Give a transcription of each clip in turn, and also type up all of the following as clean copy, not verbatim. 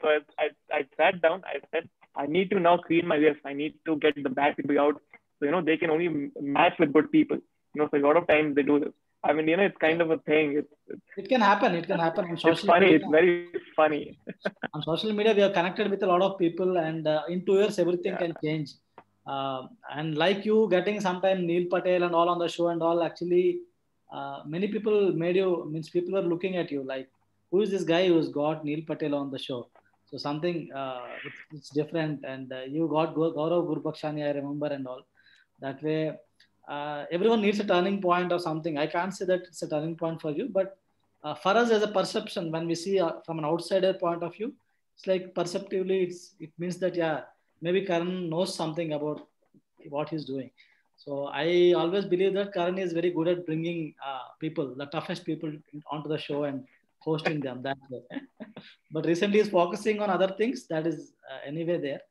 So I sat down. I said, I need to now clean my ears. I need to get the bad people out. So, they can only match with good people. So a lot of times they do this. I mean, it's kind of a thing. It can happen. It can happen on It's social funny. media. It's very funny. On social media, we are connected with a lot of people, and in 2 years, everything Yeah. can change. And like you getting sometime Neil Patel and all on the show and all, actually, many people made you, means people were looking at you like, who is this guy who's got Neil Patel on the show? So something, it's different. And you got Gaurav Gurbakshani, I remember, and all. That way, everyone needs a turning point or something. I can't say that it's a turning point for you, but for us as a perception, when we see from an outsider point of view, it's like perceptively, it means that, yeah, maybe Karan knows something about what he's doing. So I always believe that Karan is very good at bringing people, the toughest people, onto the show and hosting them that way. But recently he's focusing on other things that is anyway there.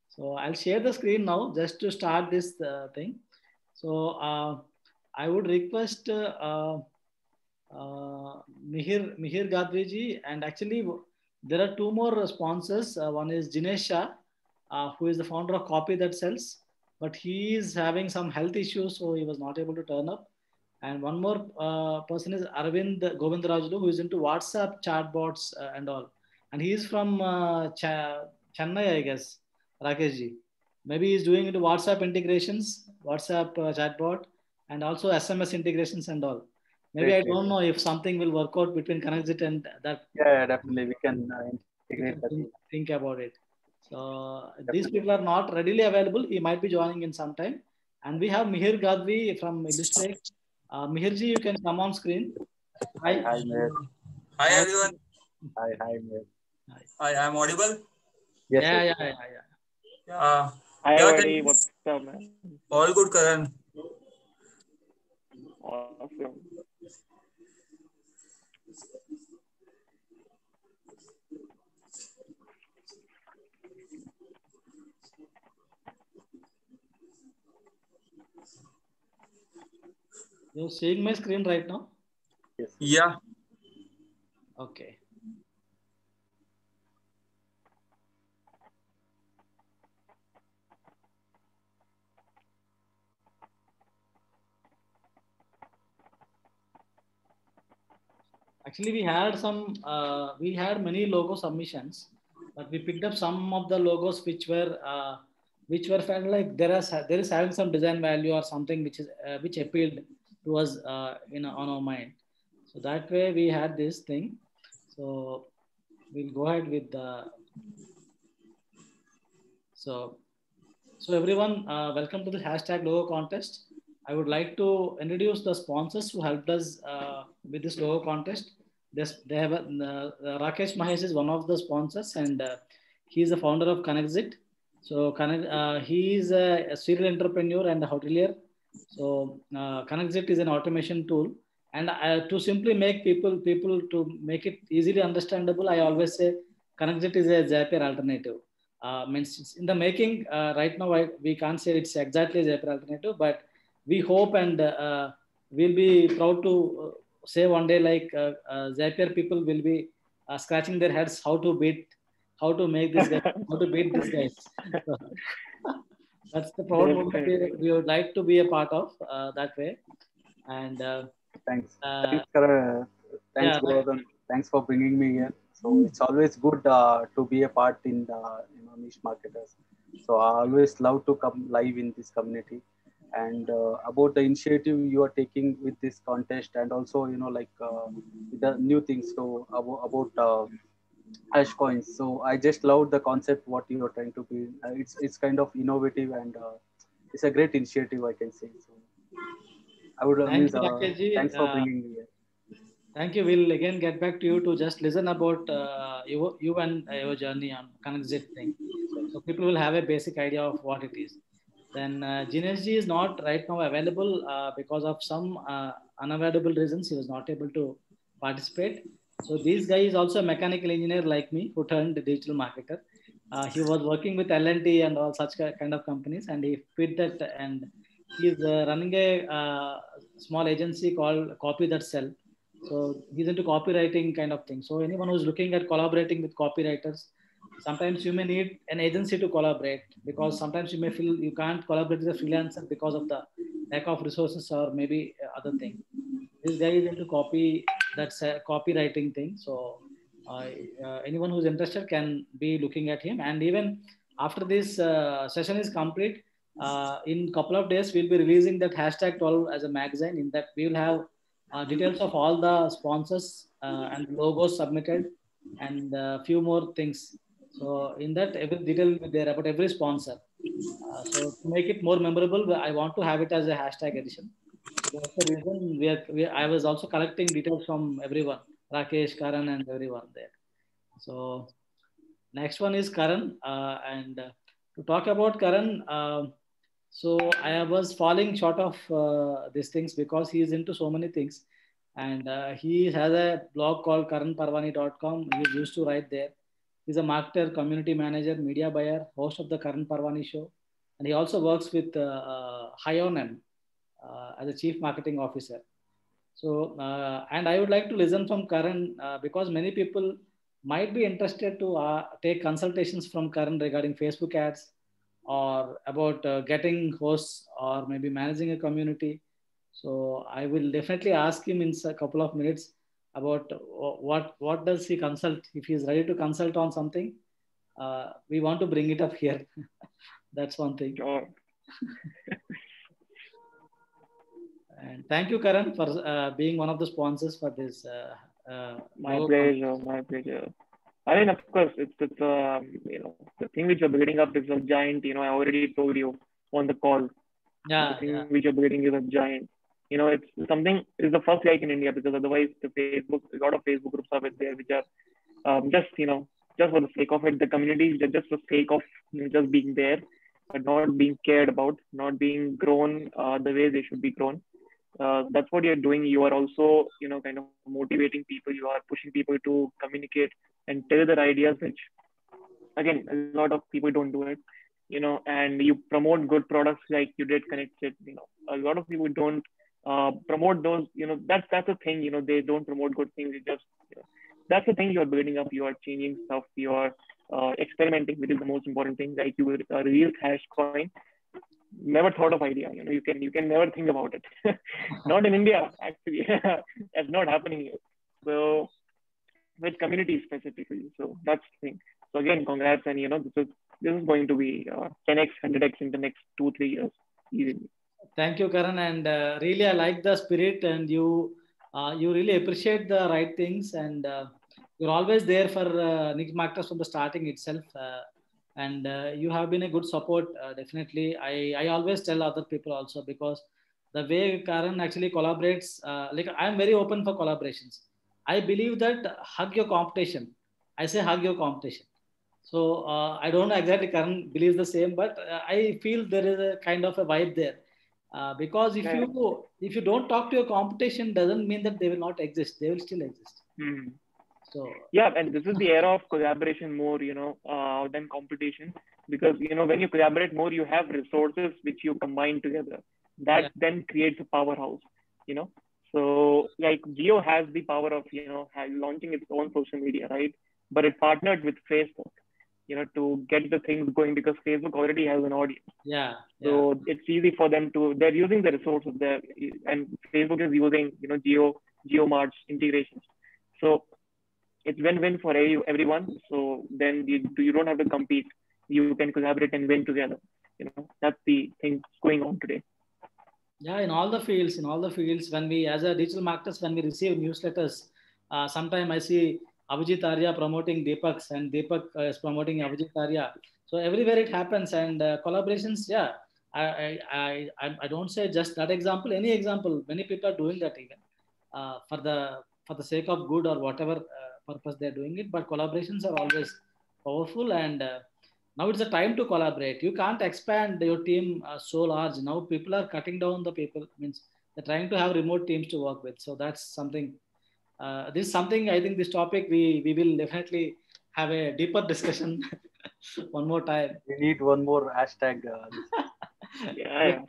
So I'll share the screen now just to start this thing. So I would request Mihir Gadriji, and actually there are two more sponsors. One is Jinesh Shah, who is the founder of Copy That Sells, but he is having some health issues, so he was not able to turn up. And one more person is Arvind Govindarajulu, who is into WhatsApp chatbots and all. And he is from Chennai, I guess, Rakeshji. Maybe he's doing into WhatsApp integrations, WhatsApp chatbot, and also SMS integrations and all. Maybe I don't know if something will work out between Connexit and that. Yeah, definitely. We can integrate that. Think about it. So these people are not readily available. He might be joining in some time. And we have Mihir Gadvi from Illustrate. Mihirji, you can come on screen. Hi, Mihir. Hi, everyone. Hi, Mihir. Hi, I'm audible? Yes. Yeah. Hi, buddy. What's up, man? All good, Karan. Awesome. You're seeing my screen right now? Yes. Yeah. Okay. Actually, we had many logo submissions, but we picked up some of the logos which were felt like there is having some design value or something which appealed to us on our mind. So that way we had this thing. So we'll go ahead with the. So everyone, welcome to the hashtag logo contest. I would like to introduce the sponsors who helped us with this logo contest. They have Rakesh Mahesh is one of the sponsors, and he is the founder of Connexit. So he is a serial entrepreneur and a hotelier. So Connexit is an automation tool, and to simply make people to make it easily understandable, I always say Connexit is a Zapier alternative. Means it's in the making right now. We can't say it's exactly a Zapier alternative, but we hope and we'll be proud to say one day like Zapier people will be scratching their heads how to make this guy, how to beat this guy. So, that's the proud moment we would like to be a part of that way. And thanks, Gordon. Thanks for bringing me here. So it's always good to be a part in the niche marketers. So I always love to come live in this community. And about the initiative you are taking with this contest, and also with the new things. So about hash coins. So I just love the concept what you are trying to be. It's kind of innovative, and it's a great initiative, I can say. So I would thanks for bringing me here. Thank you. We'll again get back to you to just listen about you and your journey on Connexit thing. So people will have a basic idea of what it is. Then Jinesh is not right now available because of some unavoidable reasons. He was not able to participate. So this guy is also a mechanical engineer like me who turned digital marketer. He was working with L&T and all such kind of companies, and he quit that, and he's running a small agency called Copy That Sell. So he's into copywriting kind of thing. So anyone who's looking at collaborating with copywriters, sometimes you may need an agency to collaborate, because sometimes you may feel you can't collaborate with a freelancer because of the lack of resources or maybe other thing. This guy is into that's a copywriting thing. So anyone who's interested can be looking at him. And even after this session is complete, in couple of days, we'll be releasing that hashtag 12 as a magazine. In that, we will have details of all the sponsors and logos submitted, and a few more things. So in that, every detail will be there about every sponsor. So to make it more memorable, I want to have it as a hashtag edition. So that's the reason I was also collecting details from everyone, Rakesh, Karan, and everyone there. So next one is Karan. And to talk about Karan, so I was falling short of these things because he is into so many things. And he has a blog called karanparwani.com. He used to write there. He's a marketer, community manager, media buyer, host of the Karan Parwani show. And he also works with Hyonem as a chief marketing officer. So, and I would like to listen from Karan because many people might be interested to take consultations from Karan regarding Facebook ads or about getting hosts or maybe managing a community. So I will definitely ask him in a couple of minutes about what does he consult. If he's ready to consult on something, we want to bring it up here. That's one thing. Sure. And thank you, Karan, for being one of the sponsors for this. My pleasure. My pleasure. I mean, of course, it's the thing which you're building up is a giant. I already told you on the call. Yeah, the thing which you're building is a giant. It's something is the first like in India, because otherwise a lot of Facebook groups are there which are just just for the sake of it. The community just for the sake of just being there, but not being cared about, not being grown the way they should be grown. That's what you're doing. You are also kind of motivating people. You are pushing people to communicate and tell their ideas, which again a lot of people don't do it. And you promote good products like you did Connected. A lot of people don't promote those. That's the thing. They don't promote good things. It just that's the thing you're building up. You are changing stuff. You are experimenting, which is the most important thing. Like you real cash coin. Never thought of idea. You can never think about it. Not in India, actually. That's not happening here. So with community specifically. So that's the thing. So again, congrats, and this is going to be 10x, 100x in the next 2-3 years easily. Thank you, Karan, and really I like the spirit, and you really appreciate the right things, and you're always there for Niche Marketers from the starting itself, and you have been a good support. Definitely, I always tell other people also, because the way Karan actually collaborates, like I'm very open for collaborations. I believe that hug your competition. I say hug your competition. So I don't know exactly Karan believes the same, but I feel there is a kind of a vibe there. Because if you don't talk to your competition, doesn't mean that they will not exist. They will still exist. Hmm. So yeah, and this is the era of collaboration more, than competition, because when you collaborate more, you have resources which you combine together. That then creates a powerhouse. So like Jio has the power of launching its own social media, right? But it partnered with Facebook, to get the things going, because Facebook already has an audience. So it's easy for them they're using the resources there, and Facebook is using, JioMart's integrations. So it's win-win for everyone. So then you don't have to compete. You can collaborate and win together. That's the thing going on today. Yeah, in all the fields, when we, as a digital marketers, when we receive newsletters, sometimes I see Abhijit Arya promoting Deepak's, and Deepak is promoting Abhijit Arya. So everywhere it happens, and collaborations. Yeah, I don't say just that example. Any example, many people are doing that even for the sake of good or whatever purpose they're doing it. But collaborations are always powerful, and now it's the time to collaborate. You can't expand your team so large. Now people are cutting down the people. Means they're trying to have remote teams to work with. So that's something. This is something I think this topic we will definitely have a deeper discussion one more time. We need one more hashtag. Yeah.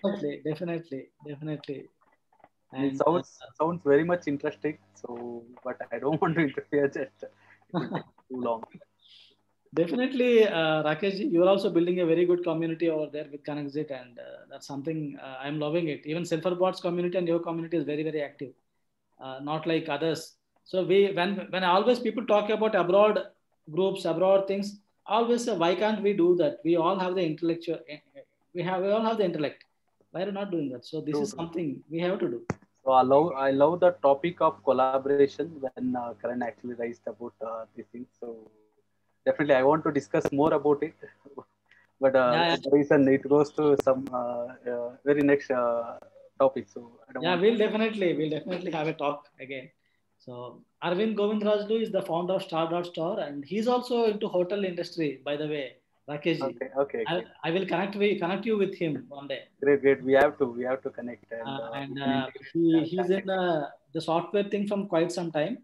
Definitely. And it sounds very much interesting. So, but I don't want to interfere just too long. Definitely, Rakesh, you are also building a very good community over there with ConnectJet, and that's something I'm loving it. Even Silverbots community and your community is very, very active, not like others. So when always people talk about abroad groups, abroad things, I always say, why can't we do that? We all have the intellectual, we all have the intellect. Why are we not doing that? So this True, is true. something we have to do. So I love the topic of collaboration when Karan actually raised about these things. So definitely I want to discuss more about it. But Yeah, yeah. the reason it goes to some very next topic. So I don't Yeah, want. we'll definitely have a talk again. So Arvind Govindrajlu is the founder of Star and he's also into hotel industry, by the way, Rakesh ji. Okay, okay, I, okay. I will connect you with him one day. Great, great. We have to connect and we And can integrate he's that in the software thing from quite some time,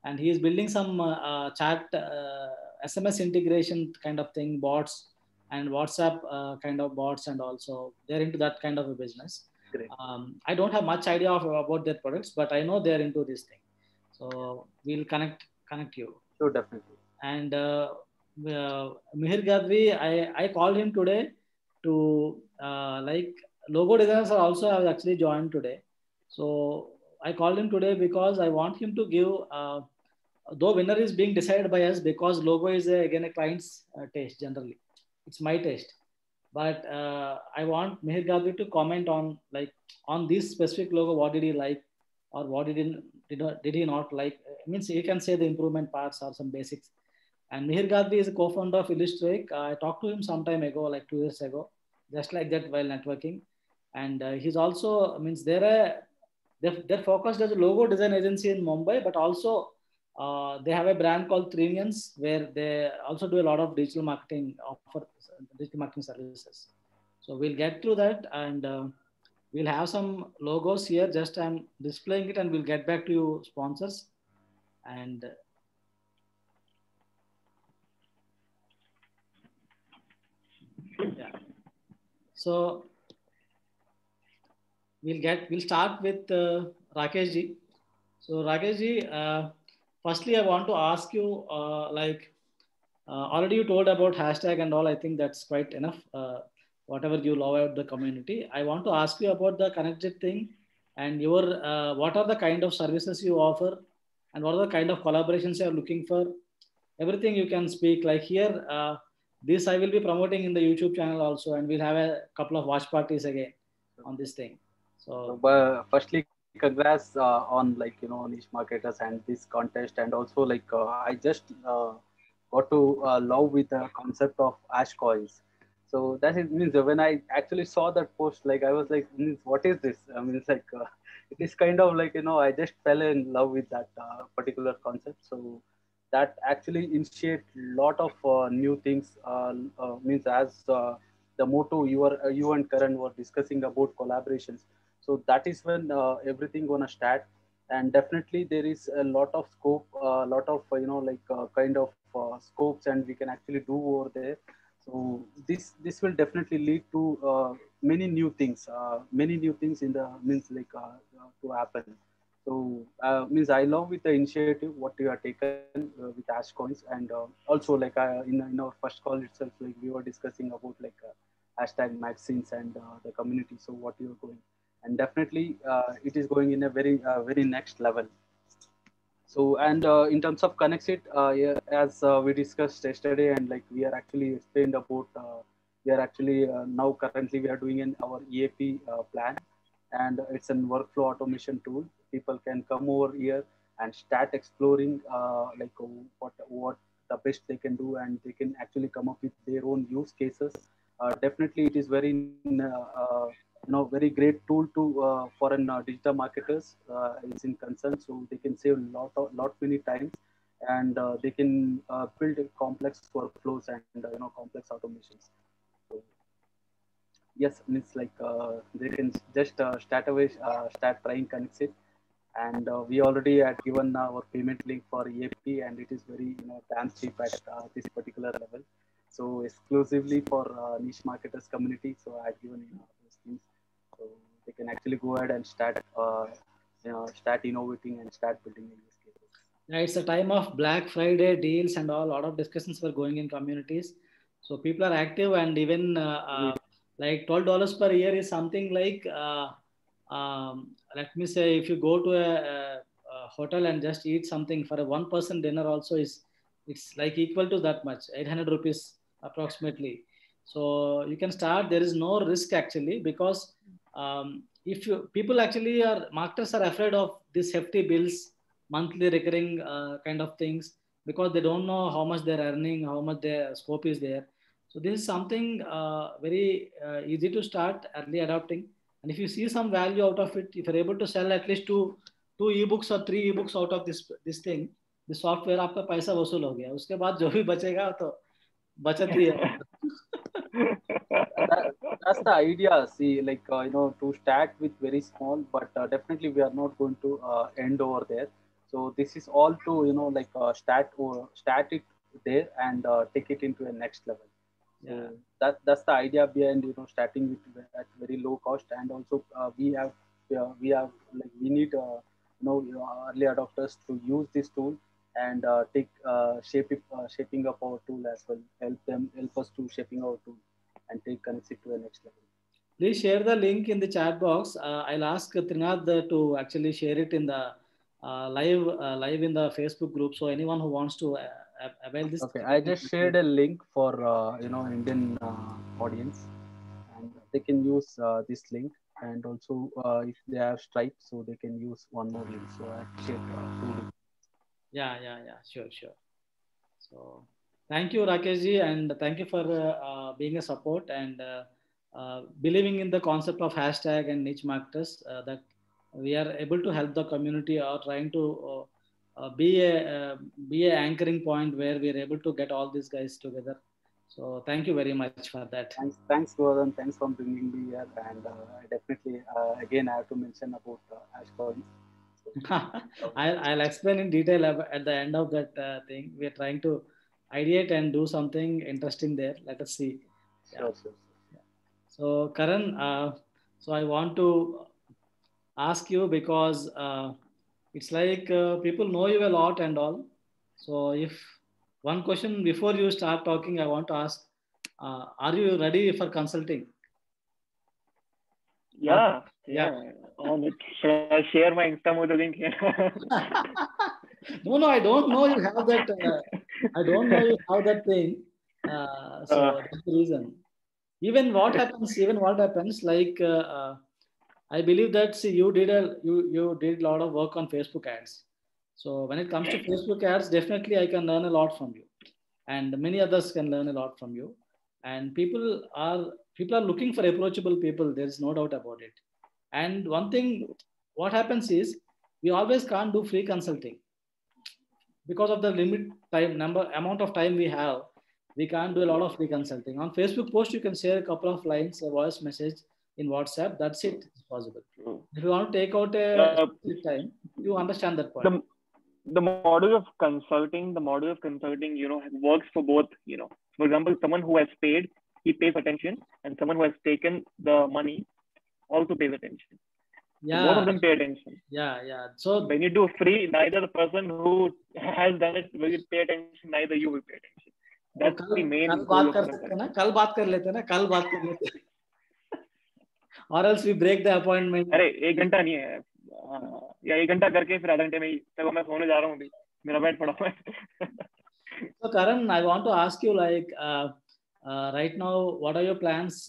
and he is building some chat SMS integration kind of thing, bots and WhatsApp kind of bots, and also they're into that kind of a business. great. I don't have much idea about their products, but I know they're into this thing. So we'll connect you. Sure, definitely. And Mihir Gadri, I called him today to like logo designers are also have actually joined today. So I called him today because I want him to give, though winner is being decided by us because logo is again a client's taste generally. It's my taste. But I want Mihir Gadri to comment on like on this specific logo. What did he like, or what did he not like? Means he can say the improvement parts or some basics. And Mihir Gadvi is a co-founder of Illustrate. I talked to him some time ago, like 2 years ago, just like that while networking. And he's also, means they're focused as a logo design agency in Mumbai, but also they have a brand called Trinians where they also do a lot of digital marketing, offer digital marketing services. So we'll get through that, and we'll have some logos here. Just I'm displaying it, and we'll get back to you, sponsors. And yeah, so we'll start with Rakesh ji. So Rakesh ji, firstly I want to ask you already you told about hashtag and all. I think that's quite enough. Whatever you love about the community, I want to ask you about the connected thing and your what are the kind of services you offer and what are the kind of collaborations you are looking for. Everything you can speak like here. This I will be promoting in the YouTube channel also, and we'll have a couple of watch parties again on this thing. So, So firstly, congrats on like niche marketers and this contest, and also like I just got to love with the concept of ash coins. So that it means when I actually saw that post, like I was like, means what is this? I mean, it's like it is kind of like I just fell in love with that particular concept. So that actually initiate lot of new things. Means as the motto you and Karan were discussing about collaborations, so that is when everything gonna start, and definitely there is a lot of scope, a lot of like kind of scopes, and we can actually do over there. So this will definitely lead to many new things in the means like to happen. So means I love with the initiative what you have taken with Ash Coins, and also like in our first call itself, like we were discussing about like hashtag magazines and the community. So what you're going, and definitely it is going in a very next level. So and in terms of Connexit, yeah, as we discussed yesterday, and like we are actually explained about, we are actually now currently we are doing in our EAP plan, and it's a workflow automation tool. People can come over here and start exploring like what the best they can do, and they can actually come up with their own use cases. Definitely, it is very very great tool to for an digital marketers is in concern, so they can save lot many times, and they can build complex workflows and complex automations. So yes, means like they can just start trying Connexit, and we already had given our payment link for EAP, and it is very damn cheap at this particular level. So exclusively for niche marketers community, so I had given those things, so they can actually go ahead and start start innovating and start building in use cases. Yeah, it's a time of Black Friday deals and all. A lot of discussions were going in communities. So people are active, and even like $12 per year is something like, let me say, if you go to a hotel and just eat something for a one person dinner, also is it's like equal to that much, 800 rupees approximately. So you can start. There is no risk actually, because if you people actually are marketers are afraid of these hefty bills, monthly recurring kind of things, because they don't know how much they're earning, how much their scope is there. So this is something very easy to start early adopting. And if you see some value out of it, if you're able to sell at least two ebooks or three ebooks out of this thing, the software आपका पैसा वसूल हो गया. उसके बाद जो भी बचेगा तो बचत ही है. that, that's the idea. See, like to start with very small, but definitely we are not going to end over there. So this is all to like start it there and take it into a next level. So Yeah. that's the idea behind starting with at very low cost, and also we have like we need early adopters to use this tool and take shaping up our tool as well. Help us to shaping our tool and take connects it to the next level. Please share the link in the chat box. I'll ask Trinad to actually share it in the live in the Facebook group. So anyone who wants to avail this. Okay, I just shared a link for Indian audience, and they can use this link. And also, if they have Stripe, so they can use one more link. So I shared two links. Yeah. Sure. So thank you, Rakeshji, and thank you for being a support and believing in the concept of hashtag and niche marketers, that we are able to help the community or trying to be a anchoring point where we are able to get all these guys together. So thank you very much for that. Thanks, Gordon. Thanks for bringing me here. And I definitely, again, I have to mention about Ashcoin. I'll explain in detail at the end of that thing. We are trying to ideate and do something interesting there. Let us see. Sure. So Karan, so I want to ask you, because it's like people know you a lot and all. So if one question before you start talking, I want to ask, are you ready for consulting? Yeah. On it. Should I share my Instamojo link here? No, I don't know you have that. I don't know you have that thing. So that's the reason. Even what happens, like I believe that, see, you did a lot of work on Facebook ads. So when it comes to Facebook ads, definitely I can learn a lot from you, and many others can learn a lot from you. And people are looking for approachable people. There is no doubt about it. And one thing, what happens is, we always can't do free consulting because of the amount of time we have. We can't do a lot of free consulting. On Facebook post, you can share a couple of lines, a voice message in WhatsApp. That's it. It's possible. If you want to take out a time, you understand that point. The model of consulting, works for both. For example, someone who has paid, he pays attention, and someone who has taken the money also pays attention. Yeah. So both of them pay attention. Yeah. So when you do free, neither the person who has done it will pay attention, neither you will pay attention. That's the main goal of consulting. कल बात कर लेते हैं. Or else we break the appointment. अरे 1 घंटा नहीं है या 1 घंटा करके फिर आधा घंटे में ही तब मैं सोने जा रहा हूँ, मेरा बेड पड़ा हुआ है. So Karan, I want to ask you, like right now, what are your plans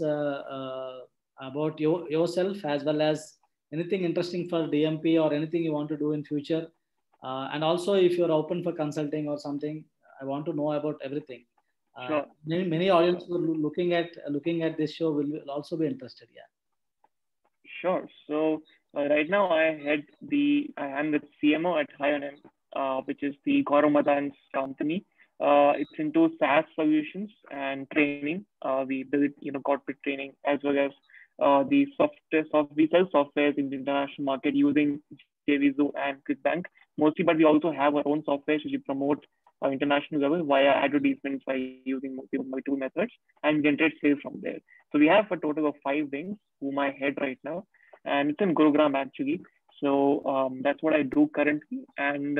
about yourself, as well as anything interesting for DMP or anything you want to do in future, and also if you're open for consulting or something, I want to know about everything. Sure. Many audience who are looking at this show will also be interested. Yeah. Sure. So right now I'm the CMO at High-On-M, which is the Gaurav Madan's company. It's into SaaS solutions and training. We build corporate training, as well as we sell software in the international market using JVZoo and ClickBank mostly, but we also have our own software which we promote international level via advertisements by using multiple methods and generate sales from there. So we have a total of 5 wings whom I head right now, and it's in Gurugram actually. So that's what I do currently. And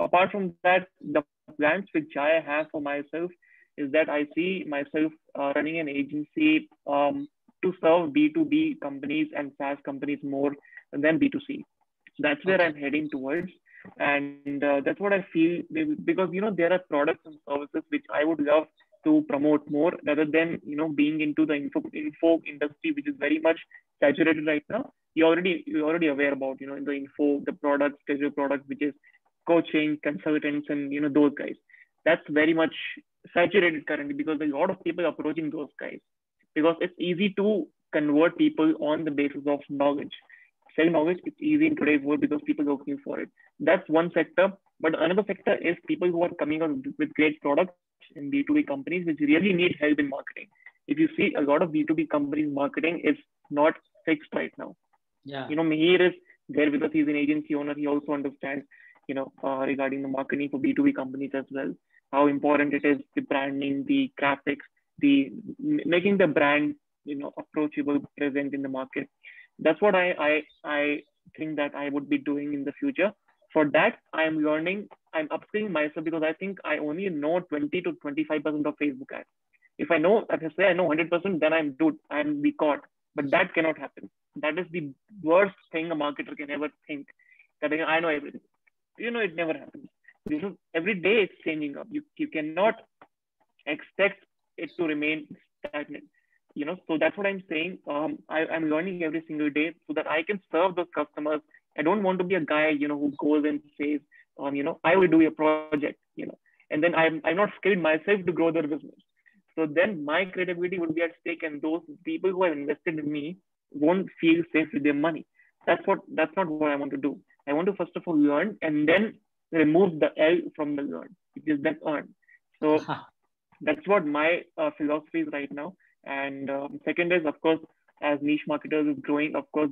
apart from that, the plans which I have for myself is that I see myself running an agency to serve B2B companies and SaaS companies more than B2C. That's where I'm heading towards. And that's what I feel, because, there are products and services which I would love to promote more rather than, being into the info industry, which is very much saturated right now. You're already aware about, in the info, the products, casual products, which is coaching, consultants, and, those guys. That's very much saturated currently because a lot of people are approaching those guys because it's easy to convert people on the basis of knowledge. Sell knowledge, it's easy in today's world because people are looking for it. That's one sector. But another sector is people who are coming out with great products in B2B companies, which really need help in marketing. If you see, a lot of B2B companies marketing is not fixed right now. Yeah. Mihir is there because he's an agency owner. He also understands, regarding the marketing for B2B companies as well, how important it is, the branding, the graphics, the making the brand, approachable, present in the market. That's what I think that I would be doing in the future. For that, I'm upskilling myself because I think I only know 20 to 25% of Facebook ads. If I know, if I say I know 100%, then I'm good. I'm be caught. But that cannot happen. That is the worst thing a marketer can ever think. That I know everything. It never happens. Every day it's changing up. You cannot expect it to remain stagnant. So that's what I'm saying. I'm learning every single day so that I can serve those customers. I don't want to be a guy, who goes and says, I will do a project, and then I'm not skilled myself to grow their business. So then my credibility would be at stake, and those people who have invested in me won't feel safe with their money. That's not what I want to do. I want to first of all learn and then remove the L from the learn, which is then earn. So that's what my philosophy is right now. And second is, of course, as niche marketers is growing, of course,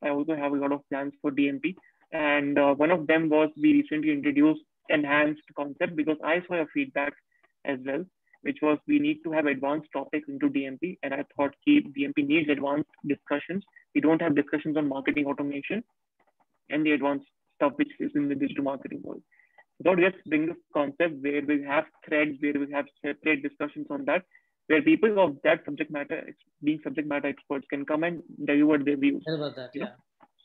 I also have a lot of plans for DMP. And one of them was we recently introduced enhanced concept because I saw a feedback as well, which was we need to have advanced topics into DMP. And I thought DMP needs advanced discussions. We don't have discussions on marketing automation and the advanced stuff which is in the digital marketing world. So let's bring this concept where we have threads, where we have separate discussions on that, where people of that subject matter, being subject matter experts, can come and deliver their views. About that, yeah.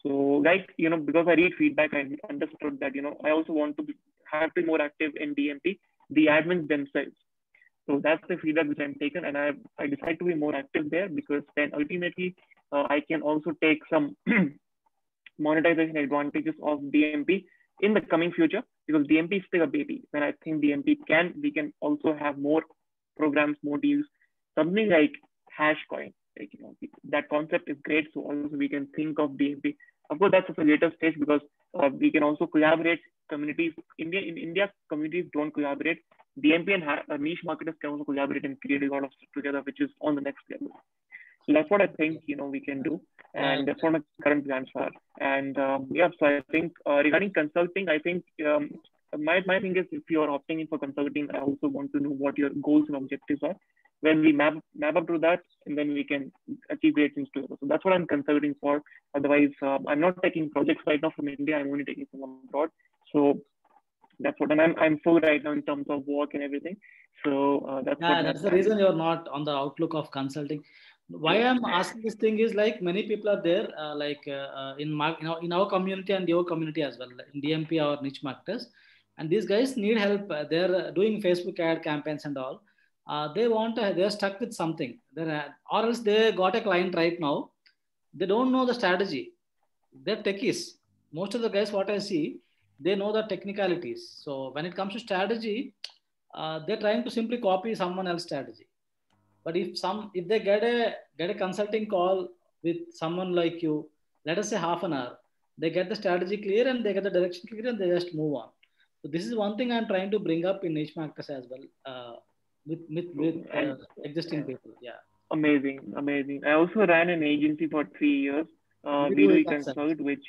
So because I read feedback, I understood that, I also want to have to be more active in DMP, the admins themselves. So that's the feedback which I'm taken, and I decided to be more active there because then ultimately I can also take some monetization advantages of DMP in the coming future, because DMP is still a baby. When I think we can also have more programs, more deals, something like Hashcoin. That concept is great. So also we can think of DMP. Of course, that's at a later stage because we can also collaborate communities. In India, communities don't collaborate. DMP and niche marketers can also collaborate and create a lot of stuff together, which is on the next level. So that's what I think, we can do. And that's what my current plans are. And so I think regarding consulting, I think my thing is, if you're opting in for consulting, I also want to know what your goals and objectives are. When we map up to that, and then we can achieve great things together. So that's what I'm consulting for. Otherwise, I'm not taking projects right now from India. I'm only taking from abroad. So that's what I'm full right now in terms of work and everything. So that's the reason you're not on the outlook of consulting. Why I'm asking this thing is like many people are there, in our community and your community as well, in DMP or niche marketers, and these guys need help. They're doing Facebook ad campaigns and all. They're stuck with something. Or else they got a client right now. They don't know the strategy. They're techies. Most of the guys, what I see, they know the technicalities. So when it comes to strategy, they're trying to simply copy someone else's strategy. But if they get a consulting call with someone like you, let us say half an hour, they get the strategy clear and they get the direction clear and they just move on. So this is one thing I'm trying to bring up in niche marketers as well, with existing people. Yeah. Amazing. I also ran an agency for 3 years. B2B Consult, which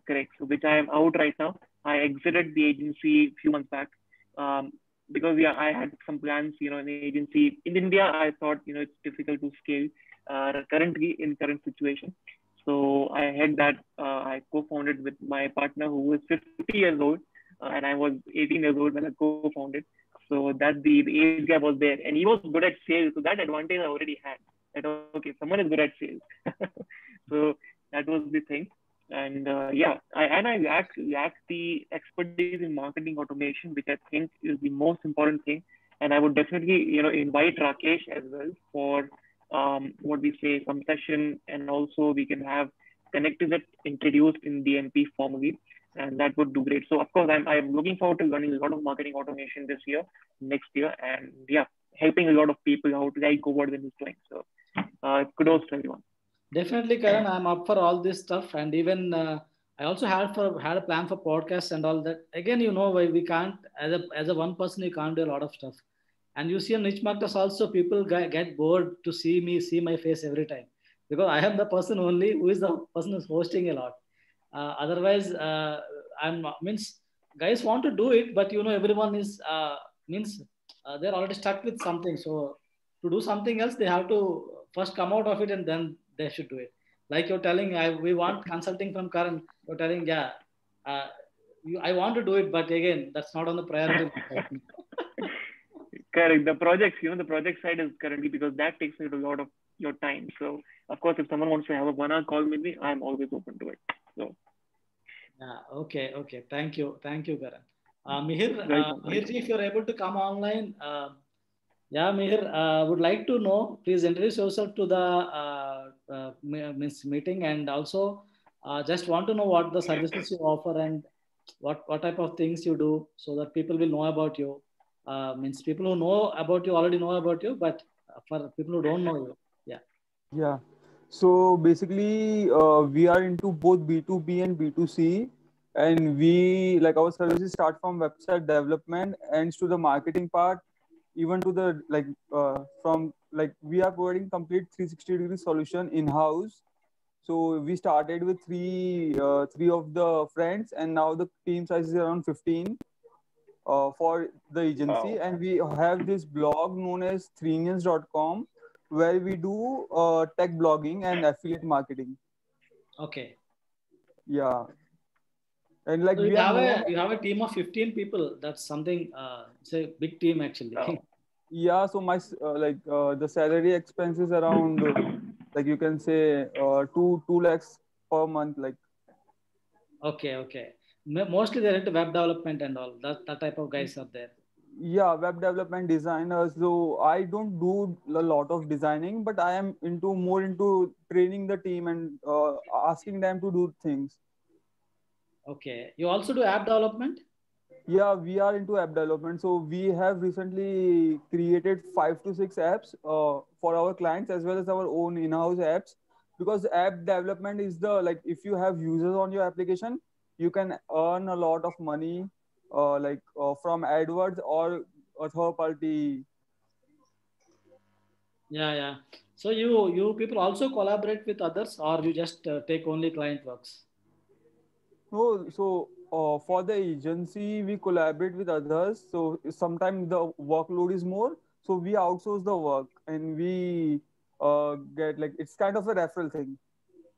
correct. So which I am out right now. I exited the agency a few months back. Because I had some plans, in the agency in India. I thought, it's difficult to scale currently in current situation. So I had that. I co-founded with my partner who is 50 years old. and I was 18 years old when I co-founded. So that the age gap was there, and he was good at sales, so that advantage I already had. That okay, someone is good at sales, so that was the thing. And I lack the expertise in marketing automation, which I think is the most important thing. And I would definitely invite Rakesh as well for what we say some session, and also we can have connected it introduced in DMP formally, and that would do great. So of course I'm looking forward to learning a lot of marketing automation this year, next year, and yeah, helping a lot of people out like over than is doing. So kudos to everyone. Definitely, Karan, I'm up for all this stuff, and even I also had a plan for podcasts and all that. Again, why we can't as a one person you can't do a lot of stuff. And you see on niche marketers also people get bored to see my face every time, because I am the person only who is the person who's hosting a lot. Otherwise, I'm means guys want to do it, but everyone is means they're already stuck with something. So to do something else, they have to first come out of it and then they should do it. Like you're telling, we want consulting from Karan. You're telling, yeah, uh, I want to do it, but again, that's not on the priority. Correct. The projects, the project side is currently, because that takes me to a lot of your time. So of course, if someone wants to have a 1 hour call with me, I'm always open to it. So yeah, okay. Thank you, Karan. Mihir, welcome. Mihir, if you're able to come online, yeah, Mihir, would like to know. Please introduce yourself to the meeting, and also just want to know what the services you offer and what type of things you do, so that people will know about you. Means people who know about you already know about you, but for people who don't know you, yeah. Yeah. So basically, we are into both B2B and B2C, and we like our services start from website development, ends to the marketing part, even to the from like we are providing complete 360-degree solution in house. So we started with three of the friends, and now the team size is around 15 for the agency. Wow. And we have this blog known as 3inians.com, where we do tech blogging and affiliate marketing. Okay. Yeah. And like So we are known. you have a team of 15 people. That's something. It's a big team actually. Wow. Yeah. So my the salary expenses around like you can say 2 lakhs per month. Like Okay. Mostly they're into web development and all. That type of guys are there. yeah, web development designers. So I don't do a lot of designing, but I am into more into training the team and asking them to do things. Okay. You also do app development? Yeah, we are into app development. So we have recently created 5 to 6 apps for our clients as well as our own in-house apps. Because app development is the like if you have users on your application, you can earn a lot of money from AdWords or a third party. Yeah. So you people also collaborate with others, or you just take only client works? No, so for the agency, we collaborate with others. So sometimes the workload is more, so we outsource the work and we get like it's kind of a referral thing.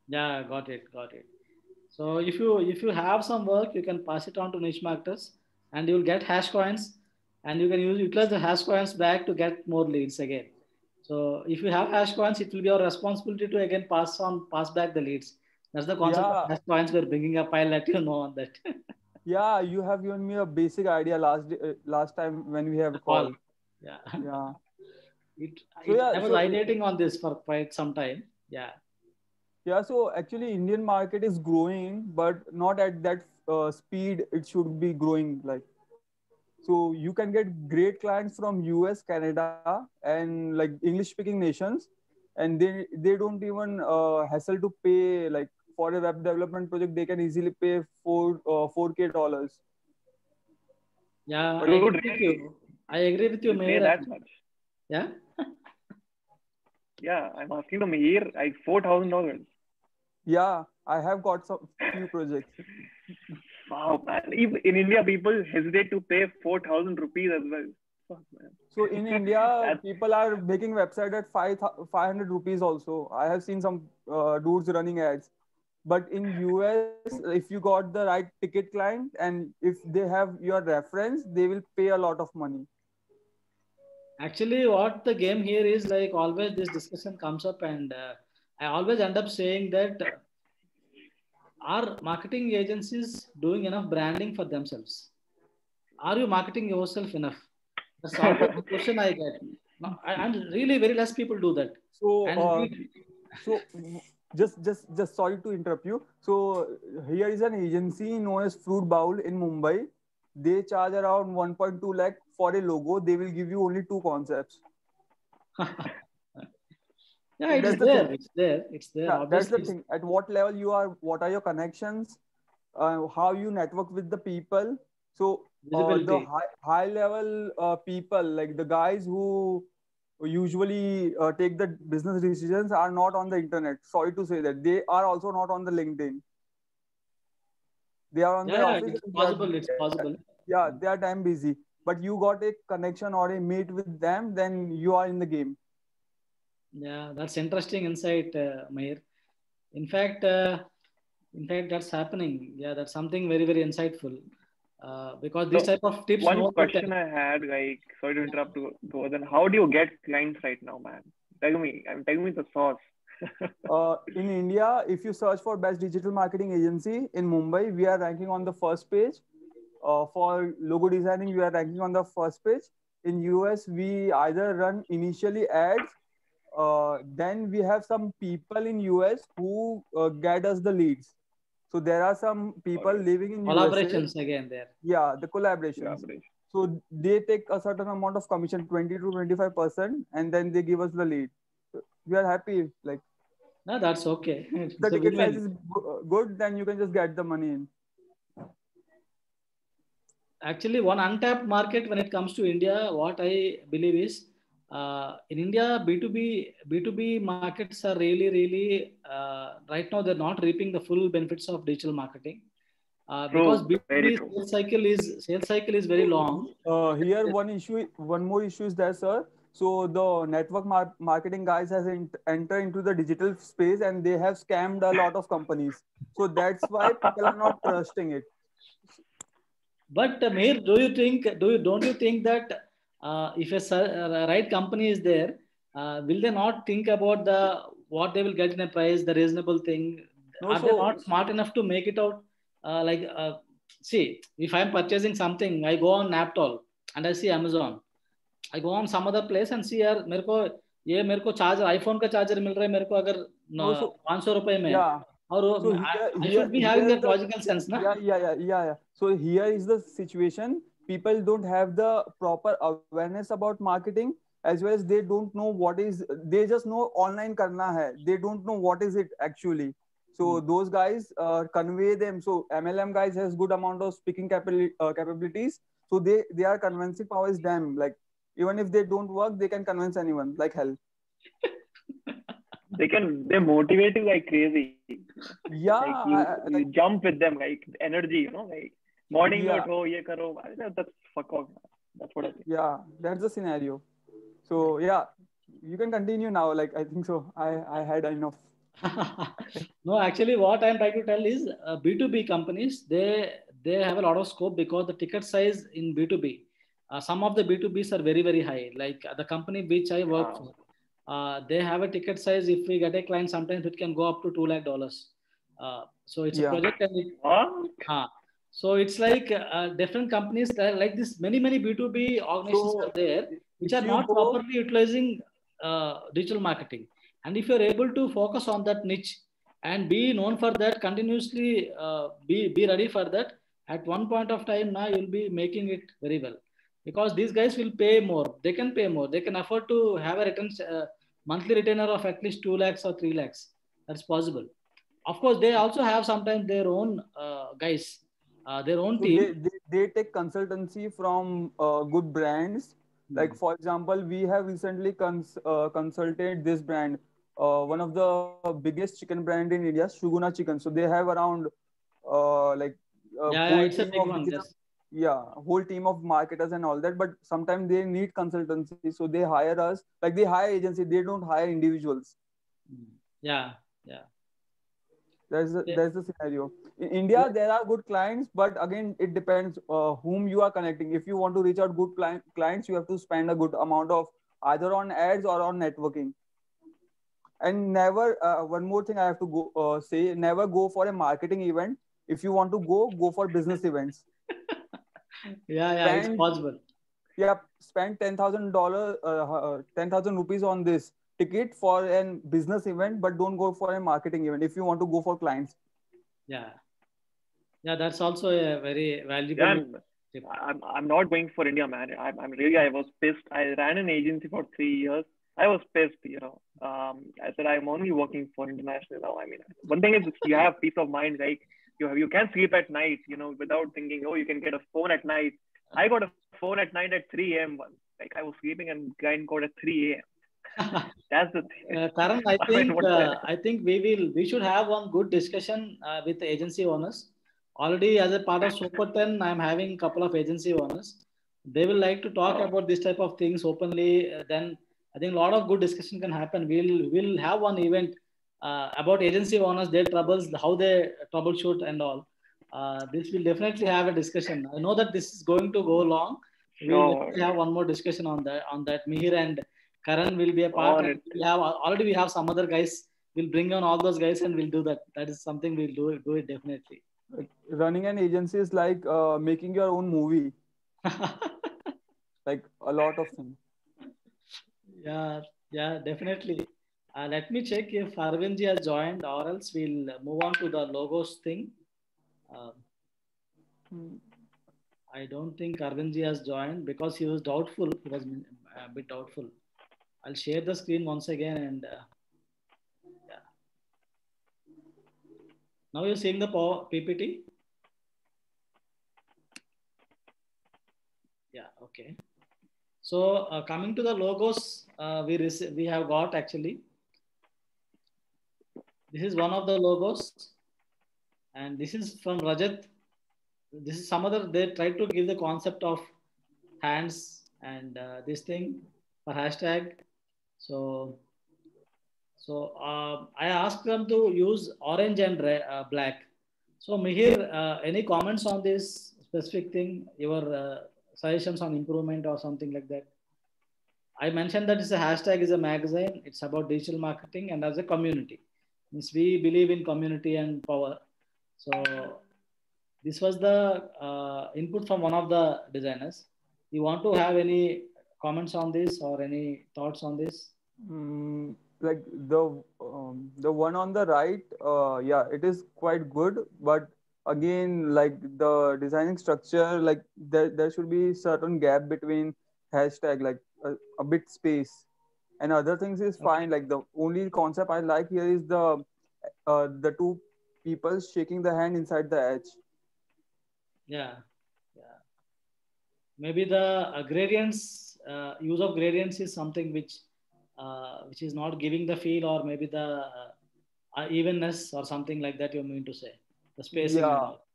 Yeah, got it. So if you have some work, you can pass it on to niche marketers, and you will get hash coins, and you can utilize the hash coins back to get more leads again. So if you have hash coins, it will be your responsibility to again pass back the leads. That's the concept of Yeah, hash coins. We're bringing up. I'll let you know on that. yeah, you have given me a basic idea last time when we have a Call. call. Yeah. Yeah. It, So I yeah, was ideating on this for quite some time. Yeah. so actually Indian market is growing, but not at that speed it should be growing. Like so you can get great clients from US, Canada, and like English speaking nations, and they don't even hassle to pay like for a web development project. They can easily pay 4K dollars. Yeah, I But Dude, agree with really? you. I agree with you, You pay Mayor. that much? Yeah. Yeah, I'm asking them a year, like $4,000. yeah, I have got some few projects. Wow, man. Even in India, people hesitate to pay 4,000 rupees as well. Fuck, So in man. India, That's people are making website at 500 rupees also. I have seen some dudes running ads. But in US, if you got the right ticket client and if they have your reference, they will pay a lot of money. Actually, what the game here is like, always this discussion comes up, and I always end up saying that are marketing agencies doing enough branding for themselves? Are you marketing yourself enough? That's always the question I get. No, and really, very less people do that. So, And so just sorry to interrupt you. So here is an agency known as Fruit Bowl in Mumbai. They charge around 1.2 lakh for a logo. They will give you only two concepts. yeah, it is That's the there. thing. It's there. It's there. Yeah, that's the Obviously, thing. At what level you are, what are your connections, how you network with the people. So the visibility. high level people, like the guys who usually take the business decisions, are not on the internet. Sorry to say that. They are also not on the LinkedIn. They are on their Yeah, office. it's And possible. It's possible. yeah, they are time busy. But you got a connection or a meet with them, then you are in the game. Yeah, that's interesting insight, Mahir. In fact, that's happening. Yeah, that's something very, very insightful. Because these So type of tips, one no one will tell. question I had, like, sorry to interrupt, Govardhan. How do you get clients right now, man? Tell me the sauce. In India, if you search for best digital marketing agency in Mumbai, we are ranking on the first page. For logo designing, we are ranking on the first page. In US, we either run initially ads, then we have some people in US who get us the leads. So there are some Got people it. living in USA. Collaborations again there. Yeah, the collaborations. Collaboration. So they take a certain amount of commission, 20 to 25%, and then they give us the lead. So we are happy. Like, No, that's okay. the It's a ticket size win-win. is good, then you can just get the money in. Actually, one untapped market when it comes to India, what I believe is, in India, B2B markets are really, really, right now, they're not reaping the full benefits of digital marketing. Because True, very B2B true. sales cycle is very long. Here, one more issue is there, sir. So the network marketing guys has entered into the digital space and they have scammed a lot of companies. So that's why people are not trusting it. But Meher, don't you think that if a right company is there, will they not think about what they will get in a price, the reasonable thing? No, Are they so not smart enough to make it out? See, if I'm purchasing something, I go on Naptol and I see Amazon. I go on some other place and see यार मेरे को charger iPhone का charger मिल रहा है मेरे को अगर no, so 500 रुपए में yeah. और So I should be having that the logical sense ना. yeah. So here is the situation. People don't have the proper awareness about marketing, as well as they don't know what is. They just know online karna hai. They don't know what is it actually. So those guys convey them. So MLM guys has good amount of speaking capabilities. So they are convincing power is them. Like, even if they don't work, they can convince anyone like hell. They motivate you like crazy. Yeah, Like you jump with them, like energy, like morning Yeah. mein utho, ye karo. That's fuck off. That's what I think. Yeah, that's the scenario. So yeah, you can continue now. Like, I think so. I had enough. No, actually, what I'm trying to tell is B2B companies, they have a lot of scope because the ticket size in B2B, some of the B2Bs are very, very high. Like the company which I work for, they have a ticket size. If we get a client, sometimes it can go up to $2 lakh. So it's a Yeah. project, and What? so it's like different companies that like this. Many B2B organizations So are there which if are you not go, properly utilizing digital marketing. And if you're able to focus on that niche and be known for that continuously, be ready for that, at one point of time now you'll be making it very well, because these guys will pay more. They can pay more. They can afford to have a return, monthly retainer of at least 2 lakhs or 3 lakhs. That's possible. Of course, they also have sometimes their own guys, their own so team. they take consultancy from good brands. Like, for example, we have recently consulted this brand, one of the biggest chicken brand in India, Shuguna Chicken. So they have around like a Yeah, whole it's a team big of one. digital, Yes. whole team of marketers and all that. But sometimes they need consultancy, so they hire us. Like, they hire agency, they don't hire individuals. Yeah, yeah. That's the scenario. In India, there are good clients, but again, it depends whom you are connecting. If you want to reach out good clients, you have to spend a good amount of either on ads or on networking. And never, one more thing I have to say, never go for a marketing event. If you want to go for business events. Yeah, it's Spend, possible. yeah, spend $10,000, 10,000 rupees on this ticket for a business event, but don't go for a marketing event if you want to go for clients. Yeah, that's also a very valuable Yeah, tip. I'm not going for India, man. I'm really, I was pissed. I ran an agency for 3 years. I was pissed, I said I'm only working for international now. I mean, one thing is you have peace of mind, like you can sleep at night, without thinking, oh, you can get a phone at night. I got a phone at night at 3 a.m. once. Like I was sleeping and client called at 3 a.m. That's the thing. Karan, I think we should have one good discussion with the agency owners. Already as a part of Super 10, I'm having a couple of agency owners. They will like to talk about this type of things openly. Then I think a lot of good discussion can happen. We'll have one event about agency owners, their troubles, how they troubleshoot and all. This will definitely have a discussion. I know that this is going to go long. We'll definitely have one more discussion on that. Mihir and Karan will be a part. We have some other guys. We'll bring on all those guys and we'll do that. That is something we'll do it definitely. Like, running an agency is like making your own movie. Like a lot of things. Yeah, definitely. Let me check if Arvindji has joined, or else we'll move on to the logos thing. I don't think Arvindji has joined because he was doubtful. He was a bit doubtful. I'll share the screen once again and yeah. Now you're seeing the PPT? Yeah, okay. So coming to the logos, we have got actually. This is one of the logos, and this is from Rajat. This is some other. They try to give the concept of hands and this thing for hashtag. So I asked them to use orange and black. So Mihir, any comments on this specific thing? Your suggestions on improvement or something like that? I mentioned that it's a hashtag is a magazine. It's about digital marketing and as a community. Means we believe in community and power. So this was the input from one of the designers. You want to have any comments on this or any thoughts on this? Like the one on the right, yeah, it is quite good, but again, like the designing structure, like there should be certain gap between hashtag, like a bit space, and other things is fine. Like the only concept I like here is the two people shaking the hand inside the edge. Yeah. Maybe the gradients, use of gradients is something which is not giving the feel, or maybe the evenness or something like that you mean to say. The spacing and all.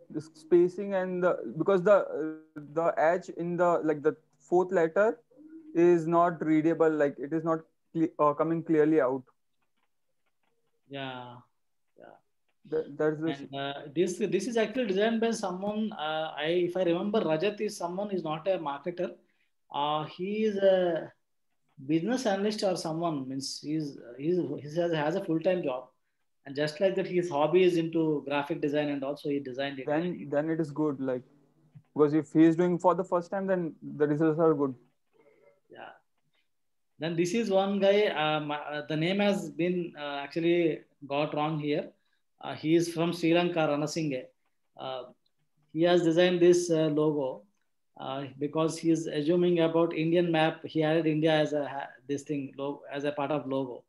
The spacing and because the edge in the fourth letter is not readable, like it is not coming clearly out. Yeah. That's the and this is actually designed by someone. If I remember, Rajat is someone is not a marketer. He is a business analyst or someone. Means he has a full-time job, and just like that, his hobby is into graphic design, and also he designed it. Then it is good, like, because if he is doing for the first time, then the results are good. Yeah. Then this is one guy. The name has been actually got wrong here. He is from Sri Lanka, Ranasinghe. He has designed this logo because he is assuming about Indian map. He added India as this thing as a part of logo.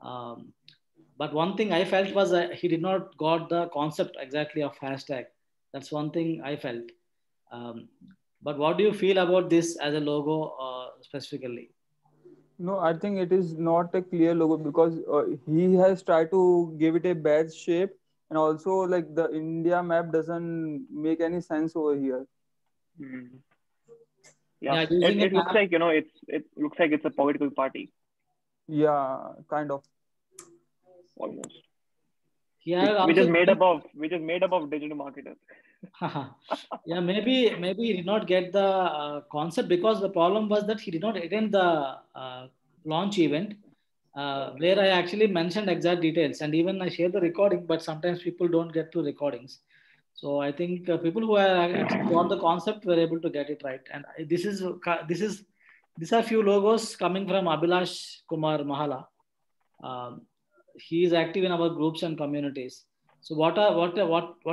But one thing I felt was he did not got the concept exactly of hashtag. That's one thing I felt. But what do you feel about this as a logo specifically? No, I think it is not a clear logo because he has tried to give it a badge shape, and also like the India map doesn't make any sense over here. Yeah, it looks like it looks like it's a political party. Yeah, kind of. Almost. He had which is also made up of digital marketers. yeah, maybe he did not get the concept, because the problem was that he did not attend the launch event, where I actually mentioned exact details, and even I share the recording, but sometimes people don't get to recordings. So I think people who are actually got the concept were able to get it right. And these are few logos coming from Abhilash Kumar Mahala. Um, he is active in our groups and communities. So what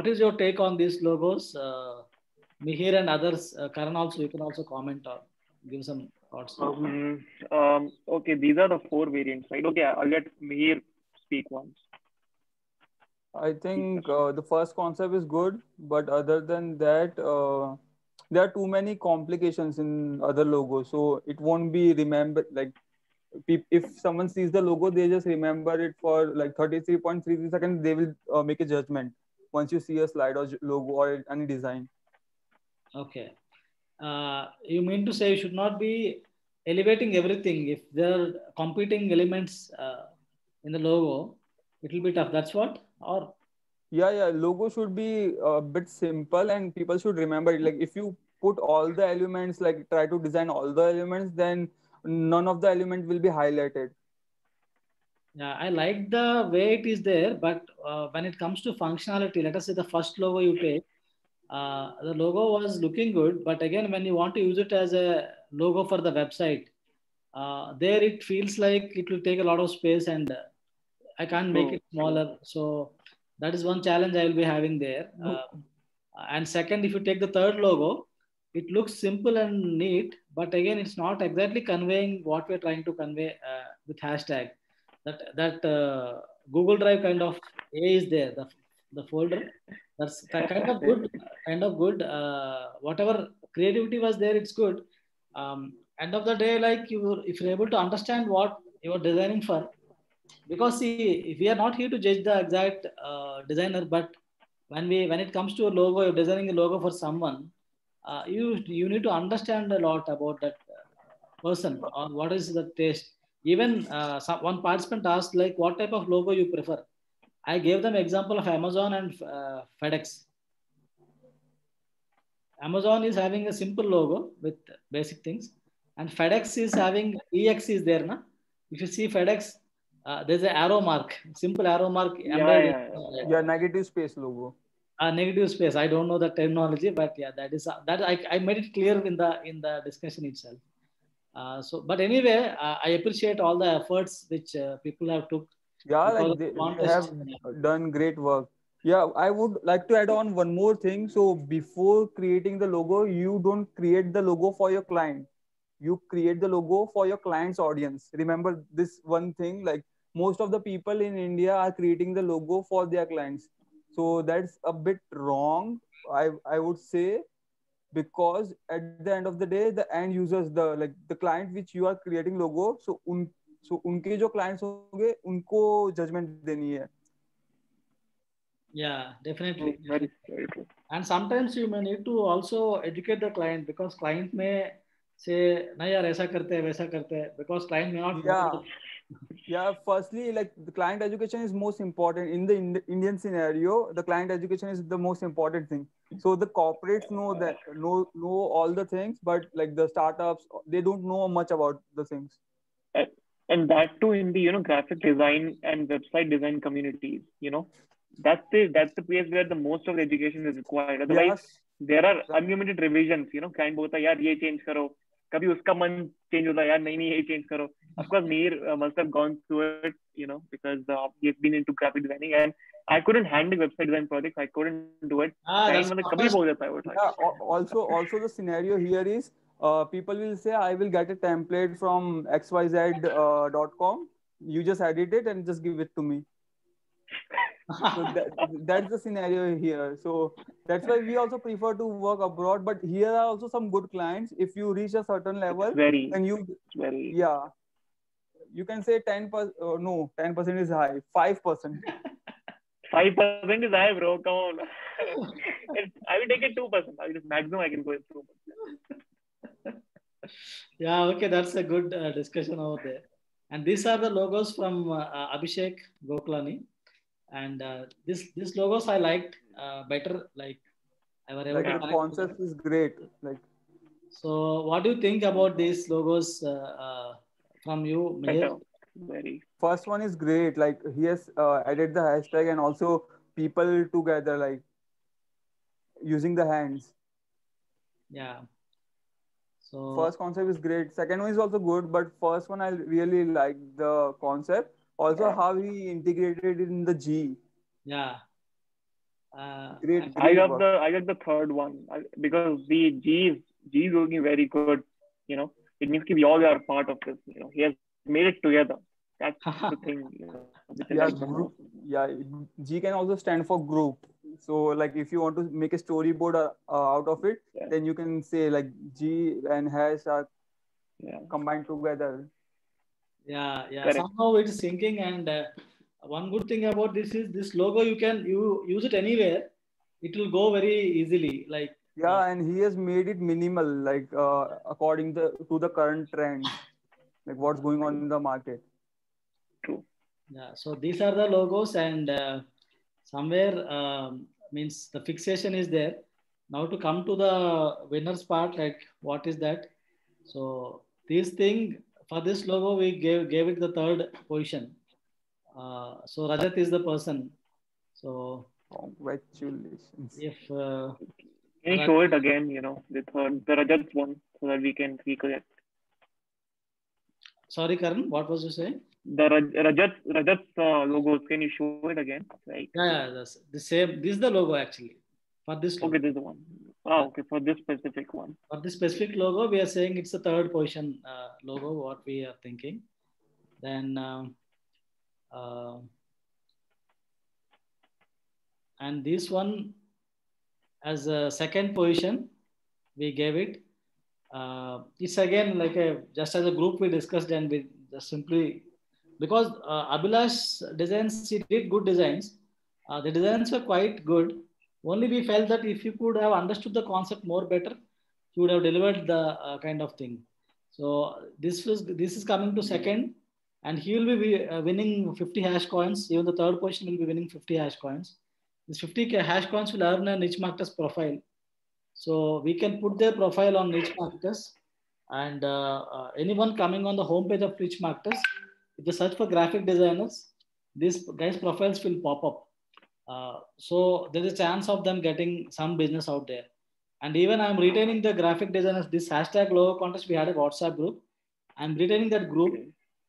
is your take on these logos, Mihir and others? Karan also, you can also comment or give some thoughts. Okay, these are the 4 variants, right? Okay, I'll let Mihir speak once. I think the first concept is good, but other than that, there are too many complications in other logos, so it won't be remembered. Like, if someone sees the logo, they just remember it for like 33.33 seconds. They will make a judgment once you see a slide or logo or any design. Okay. You mean to say you should not be elevating everything. If there are competing elements in the logo, it will be tough. That's what? Or Yeah, logo should be a bit simple and people should remember it. Like, if you put all the elements, like try to design all the elements, then none of the element will be highlighted. yeah, I like the way it is there, but when it comes to functionality, let us say the first logo you take, the logo was looking good, but again, when you want to use it as a logo for the website, there it feels like it will take a lot of space, and I can't make it smaller. So that is one challenge I will be having there. And second, if you take the third logo, it looks simple and neat, but again, it's not exactly conveying what we're trying to convey with hashtag. That Google Drive kind of A is there, the folder. That's that kind of good, whatever creativity was there, it's good. End of the day, like if you're able to understand what you're designing for, because see, if we are not here to judge the exact designer, but when it comes to a logo, you're designing a logo for someone, you need to understand a lot about that person or what is the taste. Even one participant asked like what type of logo you prefer. I gave them example of Amazon and FedEx. Amazon is having a simple logo with basic things, and FedEx is having EX is there, na? If you see FedEx, there's an arrow mark, simple arrow mark embedded. Yeah, negative space logo. Negative space. I don't know the terminology, but yeah, that is that I made it clear in the discussion itself. But anyway, I appreciate all the efforts which people have took. Yeah, like they have done great work. Yeah, I would like to add on one more thing. So before creating the logo, you don't create the logo for your client. You create the logo for your client's audience. Remember this one thing, like most of the people in India are creating the logo for their clients. So that's a bit wrong, I would say, because at the end of the day, the end users, the client which you are creating logo, so उनके जो clients होंगे उनको judgment देनी है. Yeah, definitely. Very true. And sometimes you may need to also educate the client, because client may say, "Na yaar, aisa karte hai, waisa karte hai," because client may not know. Yeah, firstly, like the client education is most important in the Indian scenario. The client education is the most important thing. So the corporates know all the things, but like the startups, they don't know much about the things. And that too in the graphic design and website design communities. That's the place where the most of the education is required. Otherwise, there are unlimited revisions. Client बोलता है यार ये change करो, कभी उसका मन change होता है यार नहीं ये change करो. Of course, Mir must have gone through it, because he's been into graphic designing, and I couldn't handle website design projects. I couldn't do it. कभी बोल देता है वो. Also the scenario here is people will say I will get a template from xyz.com. You just edit it and just give it to me. So that's the scenario here. So that's why we also prefer to work abroad. But here are also some good clients. If you reach a certain level, then you can say 10%. No, 10% is high. 5%. 5% is high, bro. Come on. I will take it 2%. Maximum I can go is 2%. Yeah, okay, that's a good discussion over there. And these are the logos from Abhishek Gokulani. And this logos I liked better. Like I were able Like to the connect with concept them. is great. Like So what do you think about these logos from you, Mihir? Better. Very. first one is great. Like he has added the hashtag and also people together, like using the hands. Yeah. So First concept is great. Second one is also good, but first one I really like the concept. Also Yeah. how he integrated it in the G. yeah. Great, Actually, great work. I got the third one because the G is working very good. You know, it means we all are part of this. You know, he has made it together. That's the thing. You know, which I like the Yeah, most. group. Yeah, G can also stand for group. So like if you want to make a storyboard out of it, Yeah. then you can say like G and hash are Yeah. combined together. yeah. Correct. Somehow it's syncing, and one good thing about this is this logo. You use it anywhere. It will go very easily. Like Yeah, and he has made it minimal, like according to the current trends, like what's going on in the market. True. yeah. So these are the logos, and somewhere means the fixation is there. Now to come to the winners part, like what is that? So this thing for this logo we gave it the third position. So Rajat is the person. So Congratulations. if Can you show it again? You know, the Rajat's one, so that we can recollect. sorry, Karan, what was you saying? The Rajat's logos. Can you show it again? Like, Yeah, that's the same. This is the logo actually for this okay, logo. this is the one. Oh, okay, for this specific one. For this specific logo, we are saying it's the third position logo. What we are thinking. Then uh, and this one as a second position we gave it. It's again like a just as a group we discussed, and we just simply because Abhilash designs, he did good designs. The designs were quite good. Only we felt that if you could have understood the concept more better, you would have delivered the kind of thing. So this is coming to second, and he will be winning 50 hash coins. Even the third position will be winning 50 hash coins. This 50 hash coins will earn a niche marketers profile. So we can put their profile on niche marketers, and anyone coming on the homepage of niche marketers, if they search for graphic designers, these guys' profiles will pop up. So there is a chance of them getting some business out there. And even I'm retaining the graphic designers. This hashtag logo contest, we had a WhatsApp group. I'm retaining that group Okay.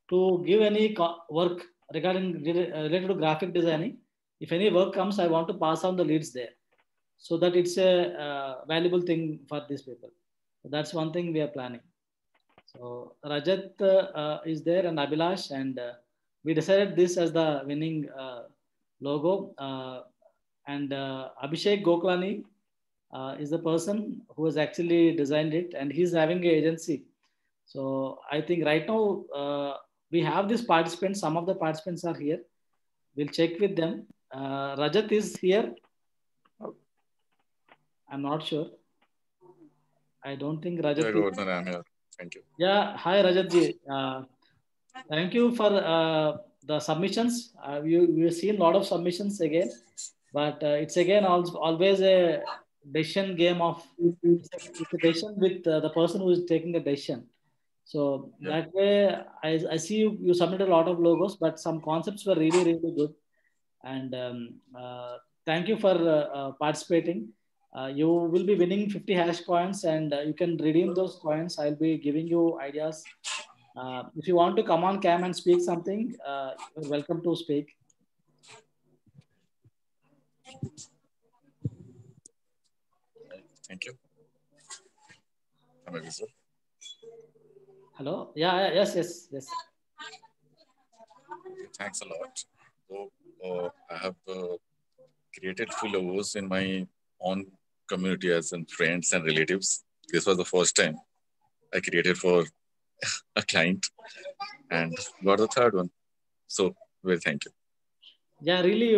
to give any work regarding related to graphic designing. If any work comes, I want to pass on the leads there, so that it's a valuable thing for these people. So that's one thing we are planning. So Rajat is there, and Abhilash, and we decided this as the winning logo. And Abhishek Goklani is the person who has actually designed it, and he's having an agency. So I think right now we have these participants. Some of the participants are here. We'll check with them. Rajat is here. I'm not sure. I don't think Yeah, Rajat is. Gordon, I'm here. Thank you. Yeah, hi Rajatji. Thank you for the submissions. We've seen a lot of submissions again, but it's again always a decision game of it's a decision with the person who is taking the decision. So Yeah. that way, I see you submitted a lot of logos, but some concepts were really, really good. And thank you for participating. You will be winning 50 hash coins, and you can redeem those coins. I'll be giving you ideas. If you want to come on cam and speak something, you're welcome to speak. Thank you. I'm a visitor. Hello? Yeah, yes. Thanks a lot. So, I have created few logos in my own community as in friends and relatives. This was the first time I created for a client and got the third one. So, well, thank you. Yeah, really,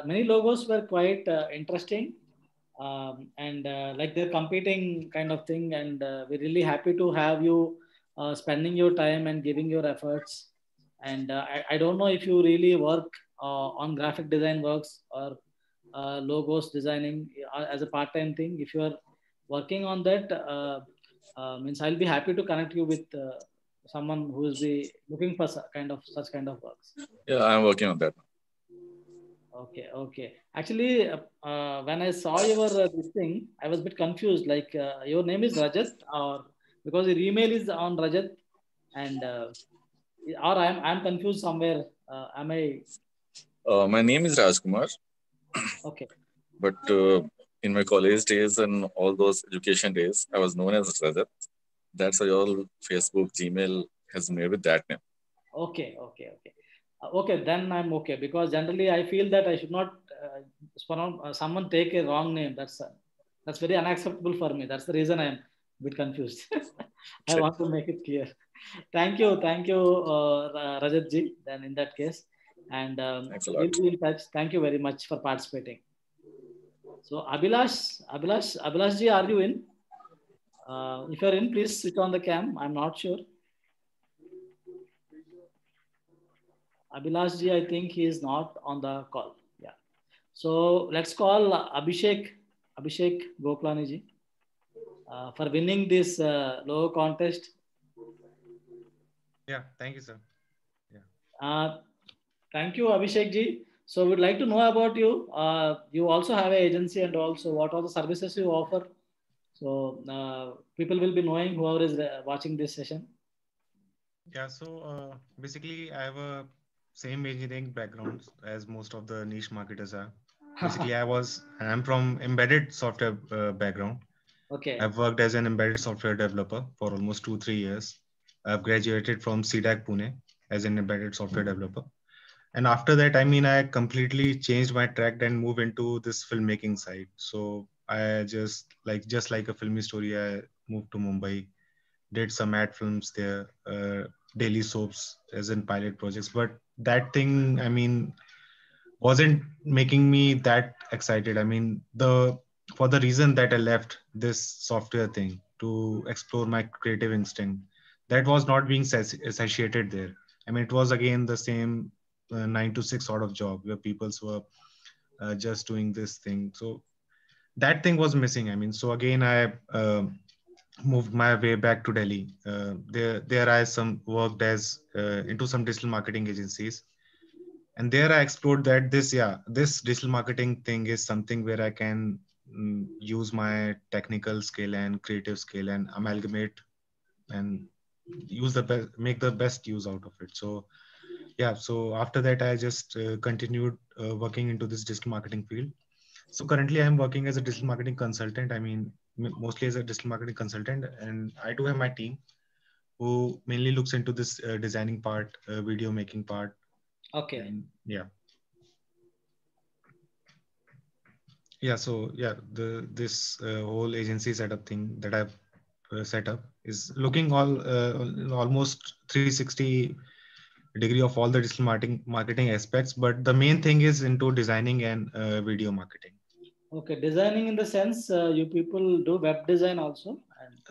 many logos were quite interesting. And like they're competing kind of thing. And we're really happy to have you spending your time and giving your efforts. And I don't know if you really work on graphic design works or logos designing as a part-time thing, if you are working on that, means I'll be happy to connect you with someone who is be looking for such kind of works. Yeah, I'm working on that. Okay, okay. Actually, when I saw your this thing, I was a bit confused. Like your name is Rajat, or because your email is on Rajat, and or I'm confused somewhere. Am I My name is Rajkumar, okay? but in my college days and all those education days, I was known as Rajat. That's why all Facebook, Gmail has made with that name. Okay, okay, okay. Okay, then I'm okay because generally I feel that I should not someone take a wrong name. That's very unacceptable for me. That's the reason I'm a bit confused. I want to make it clear. Thank you, Rajat ji. Then in that case, and Thanks a we'll lot. be in touch. Thank you very much for participating. So Abhilash ji, are you in? If you're in, please switch on the cam. I'm not sure. Abhilash ji, I think he is not on the call. Yeah. So let's call Abhishek Goklani ji for winning this logo contest. Yeah, thank you, sir. Thank you, Abhishek ji. So we'd like to know about you. You also have an agency, and also what are the services you offer. So people will be knowing whoever is watching this session. Yeah, so basically I have a same engineering background as most of the niche marketers are. Basically, I'm from embedded software background. Okay. I've worked as an embedded software developer for almost 2-3 years. I've graduated from CDAC Pune as an embedded software developer. And after that, I completely changed my track and moved into this filmmaking side. So I just like a filmy story, I moved to Mumbai, did some ad films there, daily soaps as in pilot projects. But that thing, wasn't making me that excited. For the reason that I left this software thing to explore my creative instinct, that was not being satiated there. It was again the same 9 to 6 sort of job where people were just doing this thing. So that thing was missing. So again, I moved my way back to Delhi. There I worked as into some digital marketing agencies. And there I explored that this digital marketing thing is something where I can use my technical skill and creative skill and amalgamate and make the best use out of it. So after that I just continued working into this digital marketing field. So currently I'm working as a digital marketing consultant. Mostly as a digital marketing consultant, and I do have my team who mainly looks into this designing part, video making part. Okay. And this whole agency setup thing that I've set up is looking almost 360 degree of all the digital marketing aspects, but the main thing is into designing and video marketing. Okay, designing in the sense you people do web design also?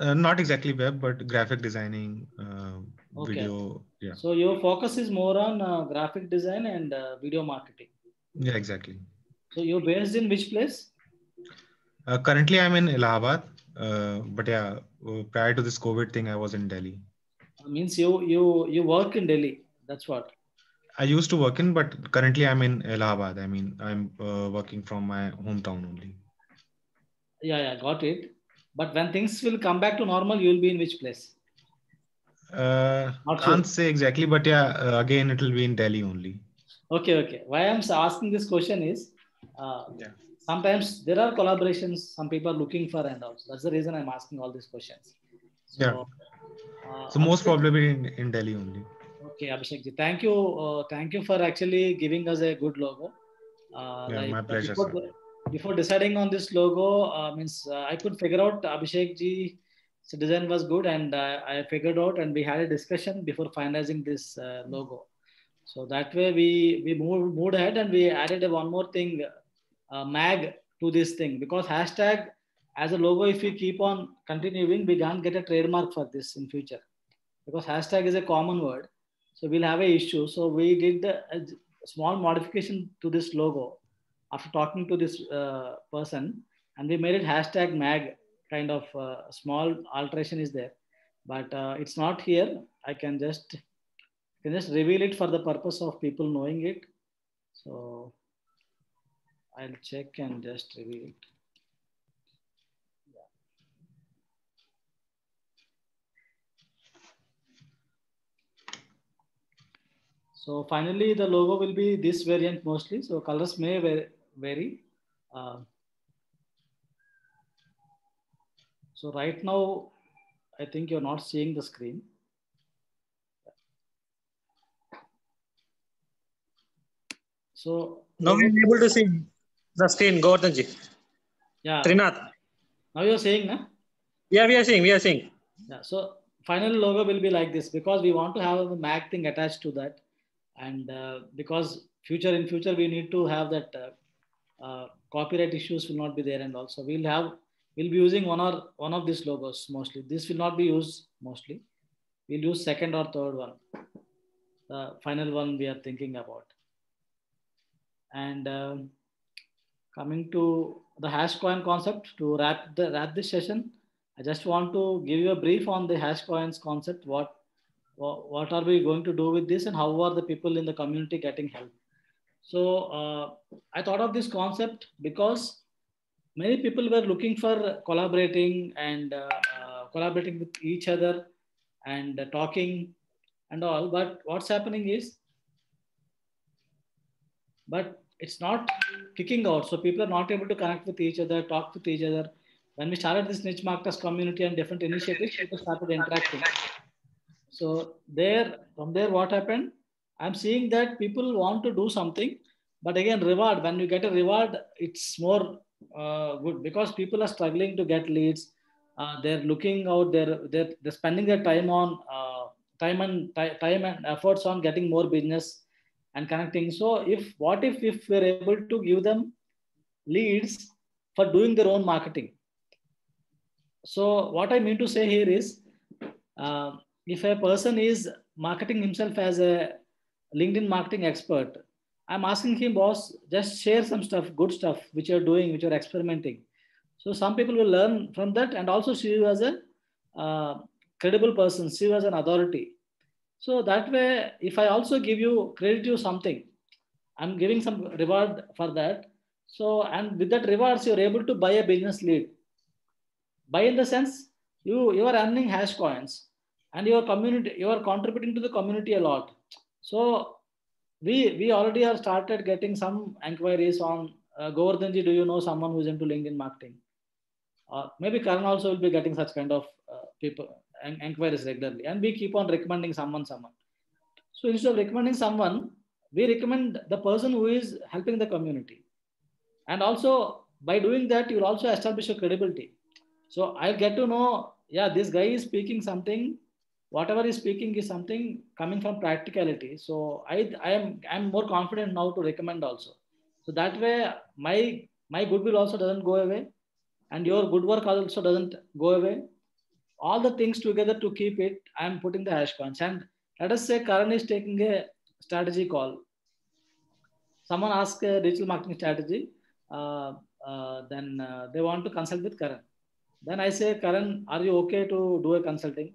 Not exactly web, but graphic designing, okay. Video. Yeah. So your focus is more on graphic design and video marketing. Yeah, exactly. So you're based in which place? Currently, I'm in Allahabad, but prior to this COVID thing, I was in Delhi. Means you work in Delhi. That's what. I used to work in, but currently I'm in Allahabad. I'm working from my hometown only. Yeah, got it. But when things will come back to normal, you'll be in which place? Can't say exactly, but again, it will be in Delhi only. Okay. Why I'm asking this question is, sometimes there are collaborations some people are looking for, and also that's the reason I'm asking all these questions. So, so most probably in Delhi only. Okay, Abhishek ji, thank you for actually giving us a good logo. My pleasure. Before deciding on this logo, I could figure out Abhishek ji's design was good, and I figured out, and we had a discussion before finalizing this logo. So that way we moved ahead, and we added one more thing, mag to this thing, because hashtag as a logo, if we keep on continuing, we can't get a trademark for this in future, because hashtag is a common word. So we'll have an issue. So we did small modification to this logo after talking to this person, and we made it hashtag mag, kind of small alteration is there, but it's not here. I can just reveal it for the purpose of people knowing it. So I'll check and just reveal it. So finally, the logo will be this variant mostly. So colors may vary. So right now, I think you're not seeing the screen. So now I'm able to see the screen, Gordonji. Yeah. Trinath. Now you're saying, na? Yeah, we are seeing. Yeah. So final logo will be like this because we want to have a mag thing attached to that, and because in future we need to have that copyright issues will not be there, and also we'll be using one of these logos mostly. This will not be used mostly. We'll use second or third one. The final one we are thinking about. And coming to the hash coin concept, to wrap this session, I just want to give you a brief on the hash coins concept. What are we going to do with this, and how are the people in the community getting help? So I thought of this concept because many people were looking for collaborating and collaborating with each other and talking and all. But what's happening is, but it's not kicking out. So people are not able to connect with each other, talk with each other. When we started this niche marketers community and different initiatives, people started interacting. So from there, what happened? I'm seeing that people want to do something, but again, reward. When you get a reward, it's more good because people are struggling to get leads. They're looking out. They're spending their time on time and efforts on getting more business and connecting. So what if we're able to give them leads for doing their own marketing? So what I mean to say here is, if a person is marketing himself as a LinkedIn marketing expert, I'm asking him, boss, just share some stuff, good stuff, which you're doing, which you're experimenting. So some people will learn from that and also see you as a credible person, see you as an authority. So that way, if I also credit you something, I'm giving some reward for that. So, and with that rewards, you're able to buy a business lead. Buy in the sense, you are earning hash coins and your community, you are contributing to the community a lot. So we already have started getting some inquiries on Govardhanji, do you know someone who's into LinkedIn marketing? Maybe Karan also will be getting such kind of people inquiries regularly, and we keep on recommending someone. So instead of recommending someone, we recommend the person who is helping the community. And also by doing that, you'll also establish your credibility. So I'll get to know, yeah, this guy is speaking something, whatever he's speaking is something coming from practicality. So I'm more confident now to recommend also. So that way my goodwill also doesn't go away, and your good work also doesn't go away. All the things together to keep it, I'm putting the hash coins. And let us say Karan is taking a strategy call. Someone asks a digital marketing strategy, then they want to consult with Karan. Then I say, Karan, are you okay to do a consulting?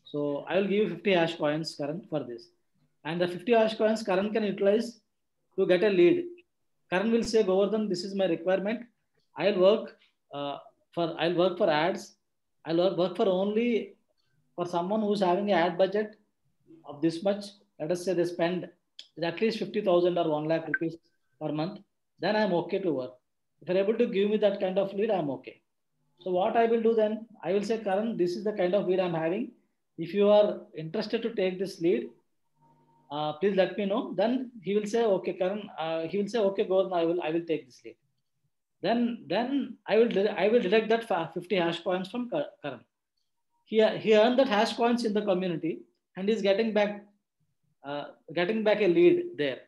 So I will give you 50 hash coins, Karan, for this. And the 50 hash coins Karan can utilize to get a lead. Karan will say, Govardhan, this is my requirement. I'll work for ads. I'll work for only for someone who's having an ad budget of this much. Let us say they spend at least 50,000 or 1 lakh rupees per month. Then I'm okay to work. If you're able to give me that kind of lead, I'm okay. So what I will do then, I will say, Karan, this is the kind of lead I'm having. If you are interested to take this lead, please let me know. Then he will say, okay, Karan. He will say, okay, Gordon, I will take this lead. Then I will direct that 50 hash coins from Karan. He earned that hash coins in the community, and he's getting back a lead there.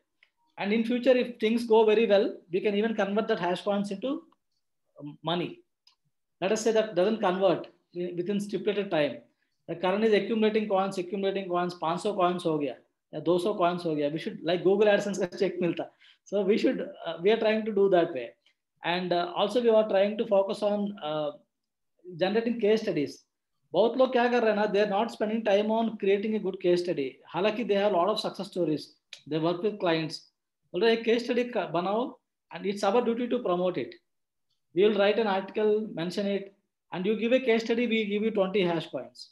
And in future, if things go very well, we can even convert that hash coins into money. Let us say that doesn't convert within stipulated time. The Karan is accumulating coins, 500 coins ho gaya. 200 coins हो गया. We should like Google AdSense का check मिलता. So we are trying to do that way. And also we are trying to focus on generating case studies. बहुत लोग क्या कर रहे हैं ना, they are not spending time on creating a good case study. हालांकि they have a lot of success stories. They work with clients. बोल रहे एक case study बनाओ and it's our duty to promote it. We will write an article, mention it, and you give a case study, we give you 20 hash coins.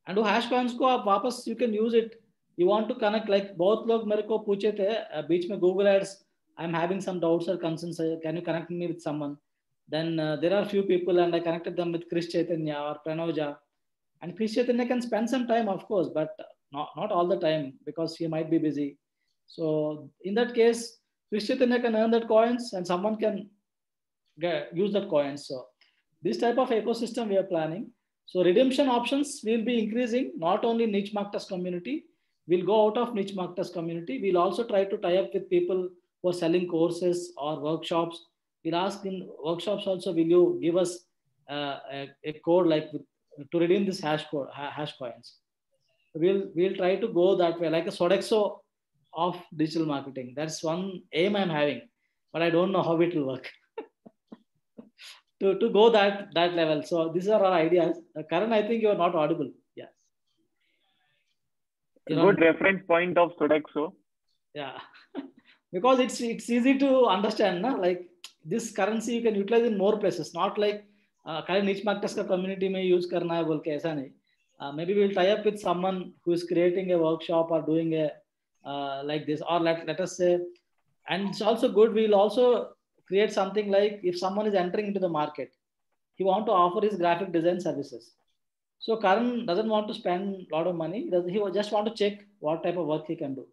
And वो hash coins को आप वापस you can use it. You want to connect, like बहुत लोग मेरे को पूछे थे बीच में Google Ads, I'm having some doubts or concerns, can you connect me with someone? Then there are few people and I connected them with Chris Chaitanya or Pranoja. And Chris Chaitanya can spend some time, of course, but not all the time because he might be busy. So in that case, Chris Chaitanya can earn that coins and someone can use that coins. So this type of ecosystem we are planning. So redemption options will be increasing, not only niche marketers community. We'll go out of niche marketers community. We'll also try to tie up with people who are selling courses or workshops. We'll ask in workshops also, will you give us a code like to redeem this hash coins? We'll try to go that way, like a Sodexo of digital marketing. That's one aim I'm having, but I don't know how it will work. to go that level. So these are our ideas. Karan, I think you are not audible. Yes. Good reference point of Sodexo. Yeah, because it's easy to understand, na? Like this currency you can utilize in more places, not like current niche marketers का community में use करना है बोल के ऐसा नहीं. Maybe we'll tie up with someone who is creating a workshop or doing a like this, or let us say, and it's also good. We'll also create something like if someone is entering into the market, he want to offer his graphic design services. So Karan doesn't want to spend a lot of money. He just want to check what type of work he can do.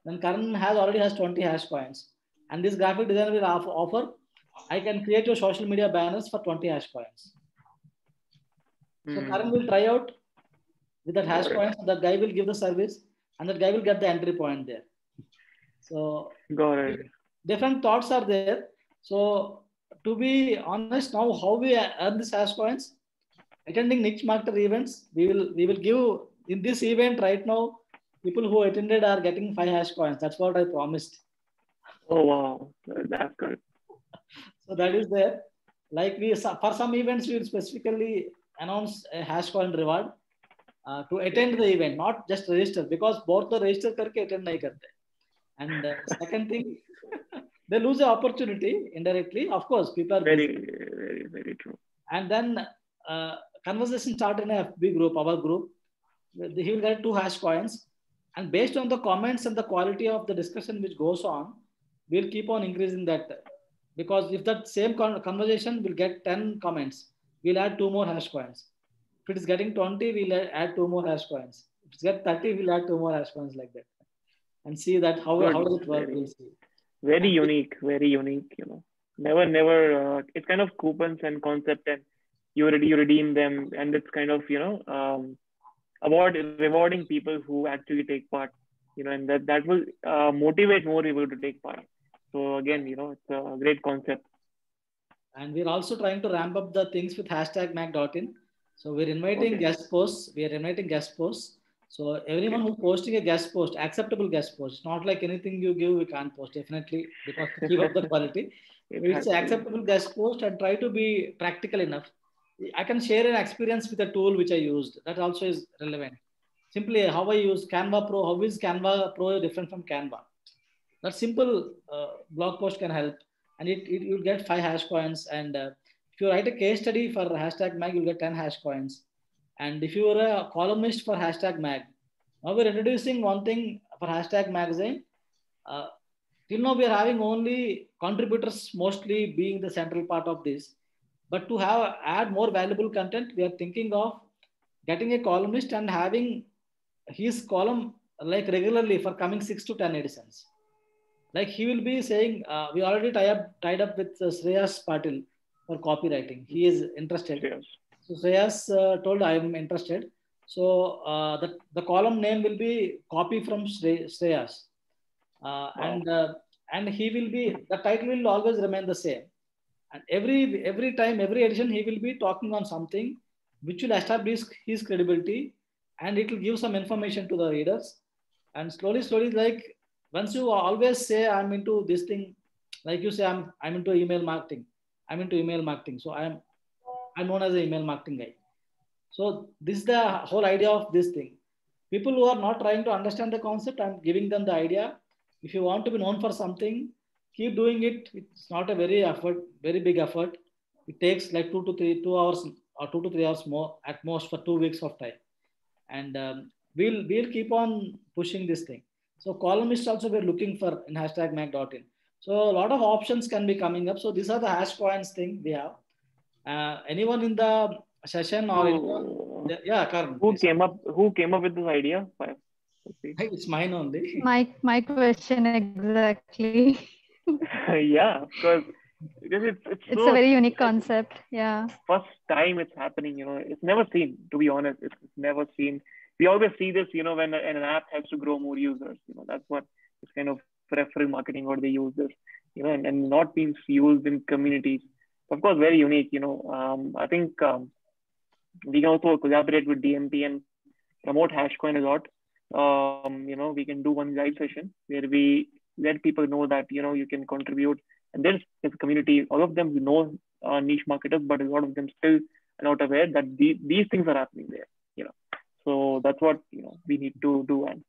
Then Karan already has 20 hash coins, and this graphic designer will offer, I can create your social media banners for 20 hash coins. So Karan will try out with that hash coins. That guy will give the service, and that guy will get the entry point there. So got it. Different thoughts are there. So to be honest, now how we earn this hash coins? Attending niche marketer events. We will give in this event right now. People who attended are getting 5 hash coins. That's what I promised. Oh wow, that's good. So that is there. Like for some events, we will specifically announce a hash coin reward to attend the event, not just register, because both the register करके attend नहीं करते. And second thing, they lose the opportunity indirectly. Of course, people are very true. And then conversation start in a FB group, our group. He will get 2 hash coins, and based on the comments and the quality of the discussion which goes on, we'll keep on increasing that. Because if that same conversation will get 10 comments, we'll add 2 more hash coins. If it is getting 20, we'll add 2 more hash coins. If it's get 30, we'll add 2 more hash coins like that. And see that how does it work, we'll see. Very unique, you know. Never, it's kind of coupons and concept, and you redeem them, and it's kind of, you know, about rewarding people who actually take part, you know, and that will motivate more people to take part. So again, you know, it's a great concept. And we're also trying to ramp up the things with #mag.in. So we're inviting guest posts. We are inviting guest posts. So everyone who's posting a guest post, acceptable guest post, not like anything you give, we can't post, definitely, because to keep up the quality. It's an acceptable guest post, and try to be practical enough. I can share an experience with a tool which I used. That also is relevant. Simply how I use Canva Pro. How is Canva Pro different from Canva? That simple blog post can help, and you'll get 5 hash coins. And if you write a case study for #mag, you'll get 10 hash coins. And if you are a columnist for #mag, now we're introducing one thing for #magazine. Till now we are having only contributors mostly being the central part of this. But to add more valuable content, we are thinking of getting a columnist and having his column like regularly for coming 6 to 10 editions. Like he will be saying, we already tied up with Shreyas Patil for copywriting. He is interested. Yes. So Shreyas told I am interested. So the column name will be Copy from Shreyas. And he will be, the title will always remain the same. And every time, every edition, he will be talking on something which will establish his credibility, and it will give some information to the readers. And slowly, like once you always say I'm into this thing, like you say I'm into email marketing. I'm into email marketing. So I'm known as an email marketing guy. So this is the whole idea of this thing. People who are not trying to understand the concept, I'm giving them the idea. If you want to be known for something, keep doing it. It's not a very big effort. It takes like 2 hours or 2 to 3 hours more at most for 2 weeks of time. And we'll keep on pushing this thing. So columnists also we're looking for in #mag.in. So a lot of options can be coming up. So these are the hash points thing we have. Anyone in the session or anyone? Yeah, Karan. Who came up with this idea? It's mine only. My question exactly. Yeah, because it's It's a very unique concept. Yeah. First time it's happening, it's never seen, to be honest. It's never seen. We always see this, when an app has to grow more users, that's what it's kind of referral marketing, what they use this, and not being used in communities. Of course, very unique, I think we can also collaborate with DMP and promote Hashcoin a lot. We can do one live session where we let people know that, you can contribute. And there's a community, all of them know niche marketers, but a lot of them still are not aware that these things are happening there. So that's what we need to do. And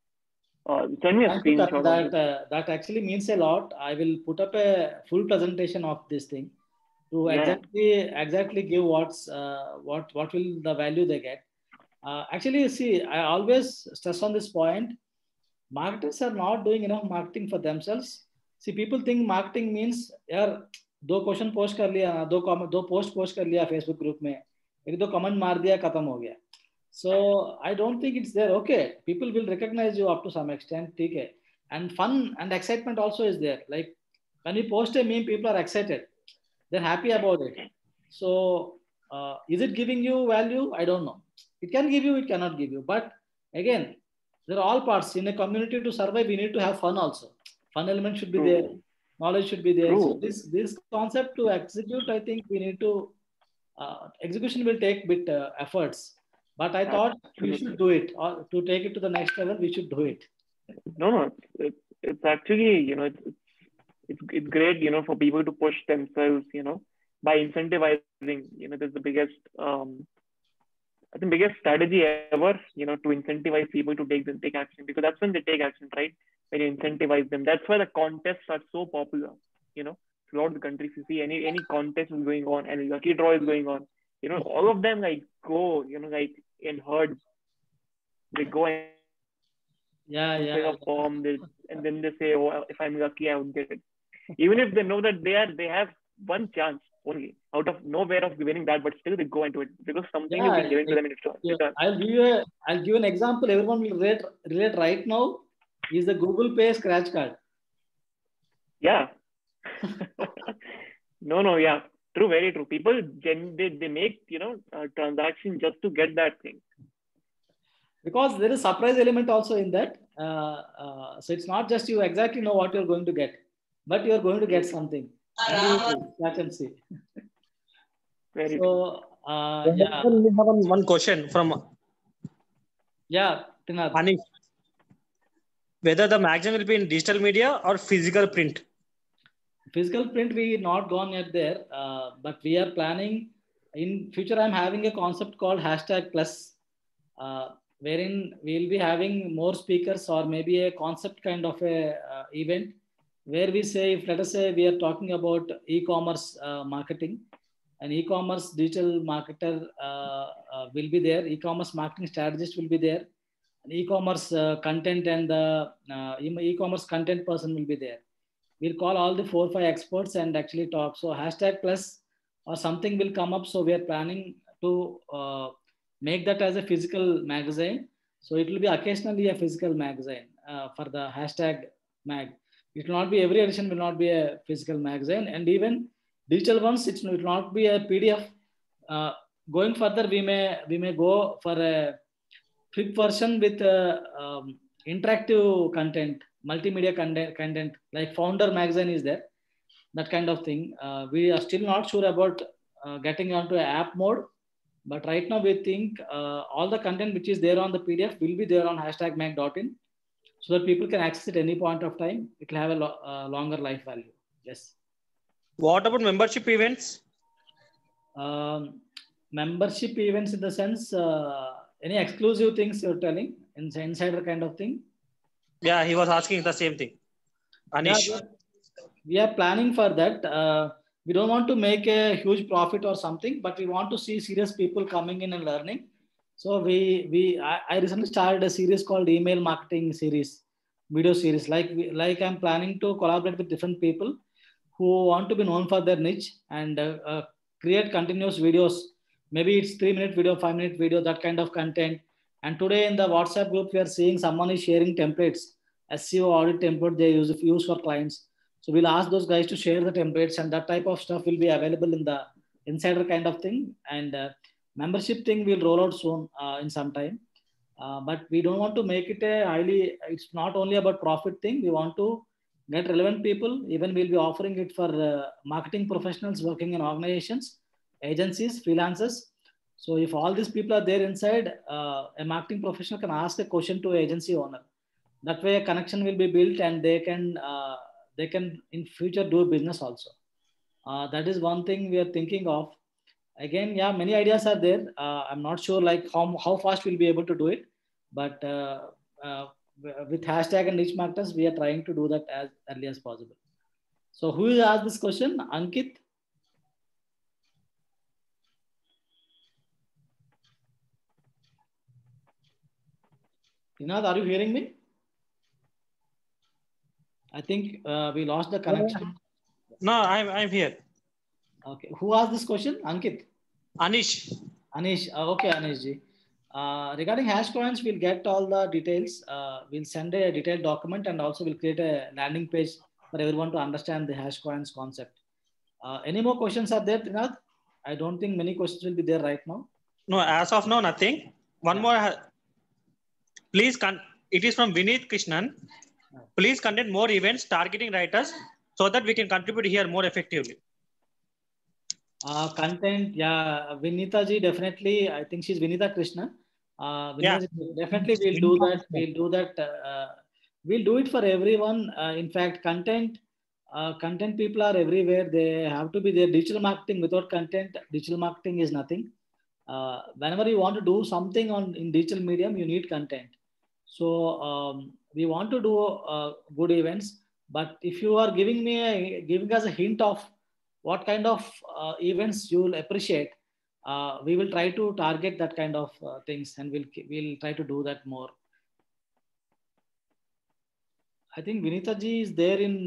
send me a screenshot. That actually means a lot. I will put up a full presentation of this thing to exactly give what will the value they get. Actually, see, I always stress on this point. Marketers are not doing enough marketing for themselves. See, people think marketing means यार 2 question post कर लिया, 2 post कर लिया Facebook group में, 1-2 comment मार दिया, खत्म हो गया. So I don't think it's there. Okay, people will recognize you up to some extent, okay, and fun and excitement also is there. Like when we post a meme, people are excited, they're happy about it. So is it giving you value? I don't know. It can give you, it cannot give you. But again, there are all parts in a community. To survive, we need to have fun also. Fun element should be there. Knowledge should be there. So this concept to execute, I think we need to, execution will take bit efforts. But I thought we should do it. Or to take it to the next level, we should do it. No, it's actually, it's great, for people to push themselves, by incentivizing, there's the biggest, I think biggest strategy ever, to incentivize people to take action, because that's when they take action, right? When you incentivize them. That's why the contests are so popular, throughout the country. If you see any contest is going on and lucky draw is going on, all of them like go, like in herds. They go and fill a form, and then they say, oh, if I'm lucky, I would get it. Even if they know that they have one chance only out of nowhere of winning that, but still they go into it because something is being given to them in return. I'll give an example. Everyone will relate right now. Is the Google Pay scratch card? Yeah. No, yeah. True, very true. People they make a transaction just to get that thing. Because there is surprise element also in that. So it's not just you exactly know what you're going to get, but you're going to get something. Catch and see. Very so we have one question from Tinad. Anish. Whether the magazine will be in digital media or physical print? Physical print, we not gone yet there, but we are planning in future. I'm having a concept called #plus, wherein we'll be having more speakers or maybe a concept kind of a event where we say, if let us say we are talking about e-commerce marketing, an e-commerce digital marketer will be there, e-commerce marketing strategist will be there, an e-commerce content and the e-commerce content person will be there. We'll call all the 4 or 5 experts and actually talk. So #plus or something will come up. So we are planning to make that as a physical magazine. So it will be occasionally a physical magazine for the #mag. It will not be, every edition will not be a physical magazine, and even digital ones, it will not be a PDF. Going further, we may go for a flip version with interactive content, multimedia content, like Founder magazine is there, that kind of thing. We are still not sure about getting onto an app mode, but right now we think all the content which is there on the PDF will be there on #mag.in. so that people can access it any point of time. It will have a longer life value. Yes. What about membership events? Membership events in the sense, any exclusive things you're telling, insider kind of thing? Yeah, he was asking the same thing. Anish. Yeah, we are planning for that. We don't want to make a huge profit or something, but we want to see serious people coming in and learning. So I recently started a series called Email Marketing Series, video series. Like I'm planning to collaborate with different people who want to be known for their niche and create continuous videos. Maybe it's 3-minute video, 5-minute video, that kind of content. And today in the WhatsApp group, we are seeing someone is sharing templates, SEO audit template they use for clients. So we'll ask those guys to share the templates, and that type of stuff will be available in the insider kind of thing. And membership thing will roll out soon in some time. But we don't want to make it a highly, it's not only about profit thing. We want to get relevant people. Even we'll be offering it for marketing professionals working in organizations, agencies, freelancers. So if all these people are there inside, a marketing professional can ask a question to an agency owner. That way a connection will be built, and they can in future do business also. That is one thing we are thinking of. Again, yeah, many ideas are there. I'm not sure like how fast we'll be able to do it, but with hashtag and niche marketers, we are trying to do that as early as possible. So who will ask this question? Ankit? Inad, are you hearing me? I think we lost the connection. No, I'm here. Okay. Who asked this question? Ankit? Anish. Anish. Okay, Anish ji. Regarding hash coins, we'll get all the details. We'll send a detailed document, and also we'll create a landing page for everyone to understand the hash coins concept. Any more questions are there, Trinad? I don't think many questions will be there right now. No, as of now, nothing. One more. Please, it is from Vineet Krishnan. Please conduct more events targeting writers so that we can contribute here more effectively. Content, yeah, Vinita ji, definitely. I think she's Vinita Krishna. Vinita ji, definitely we'll do that. We'll do that. We'll do it for everyone. In fact, content people are everywhere. They have to be there. Digital marketing without content, digital marketing is nothing. Whenever you want to do something in digital medium, you need content. So we want to do good events. But if you are giving us a hint of what kind of events you will appreciate, we will try to target that kind of things, and we'll try to do that more. I think Vinita ji is there in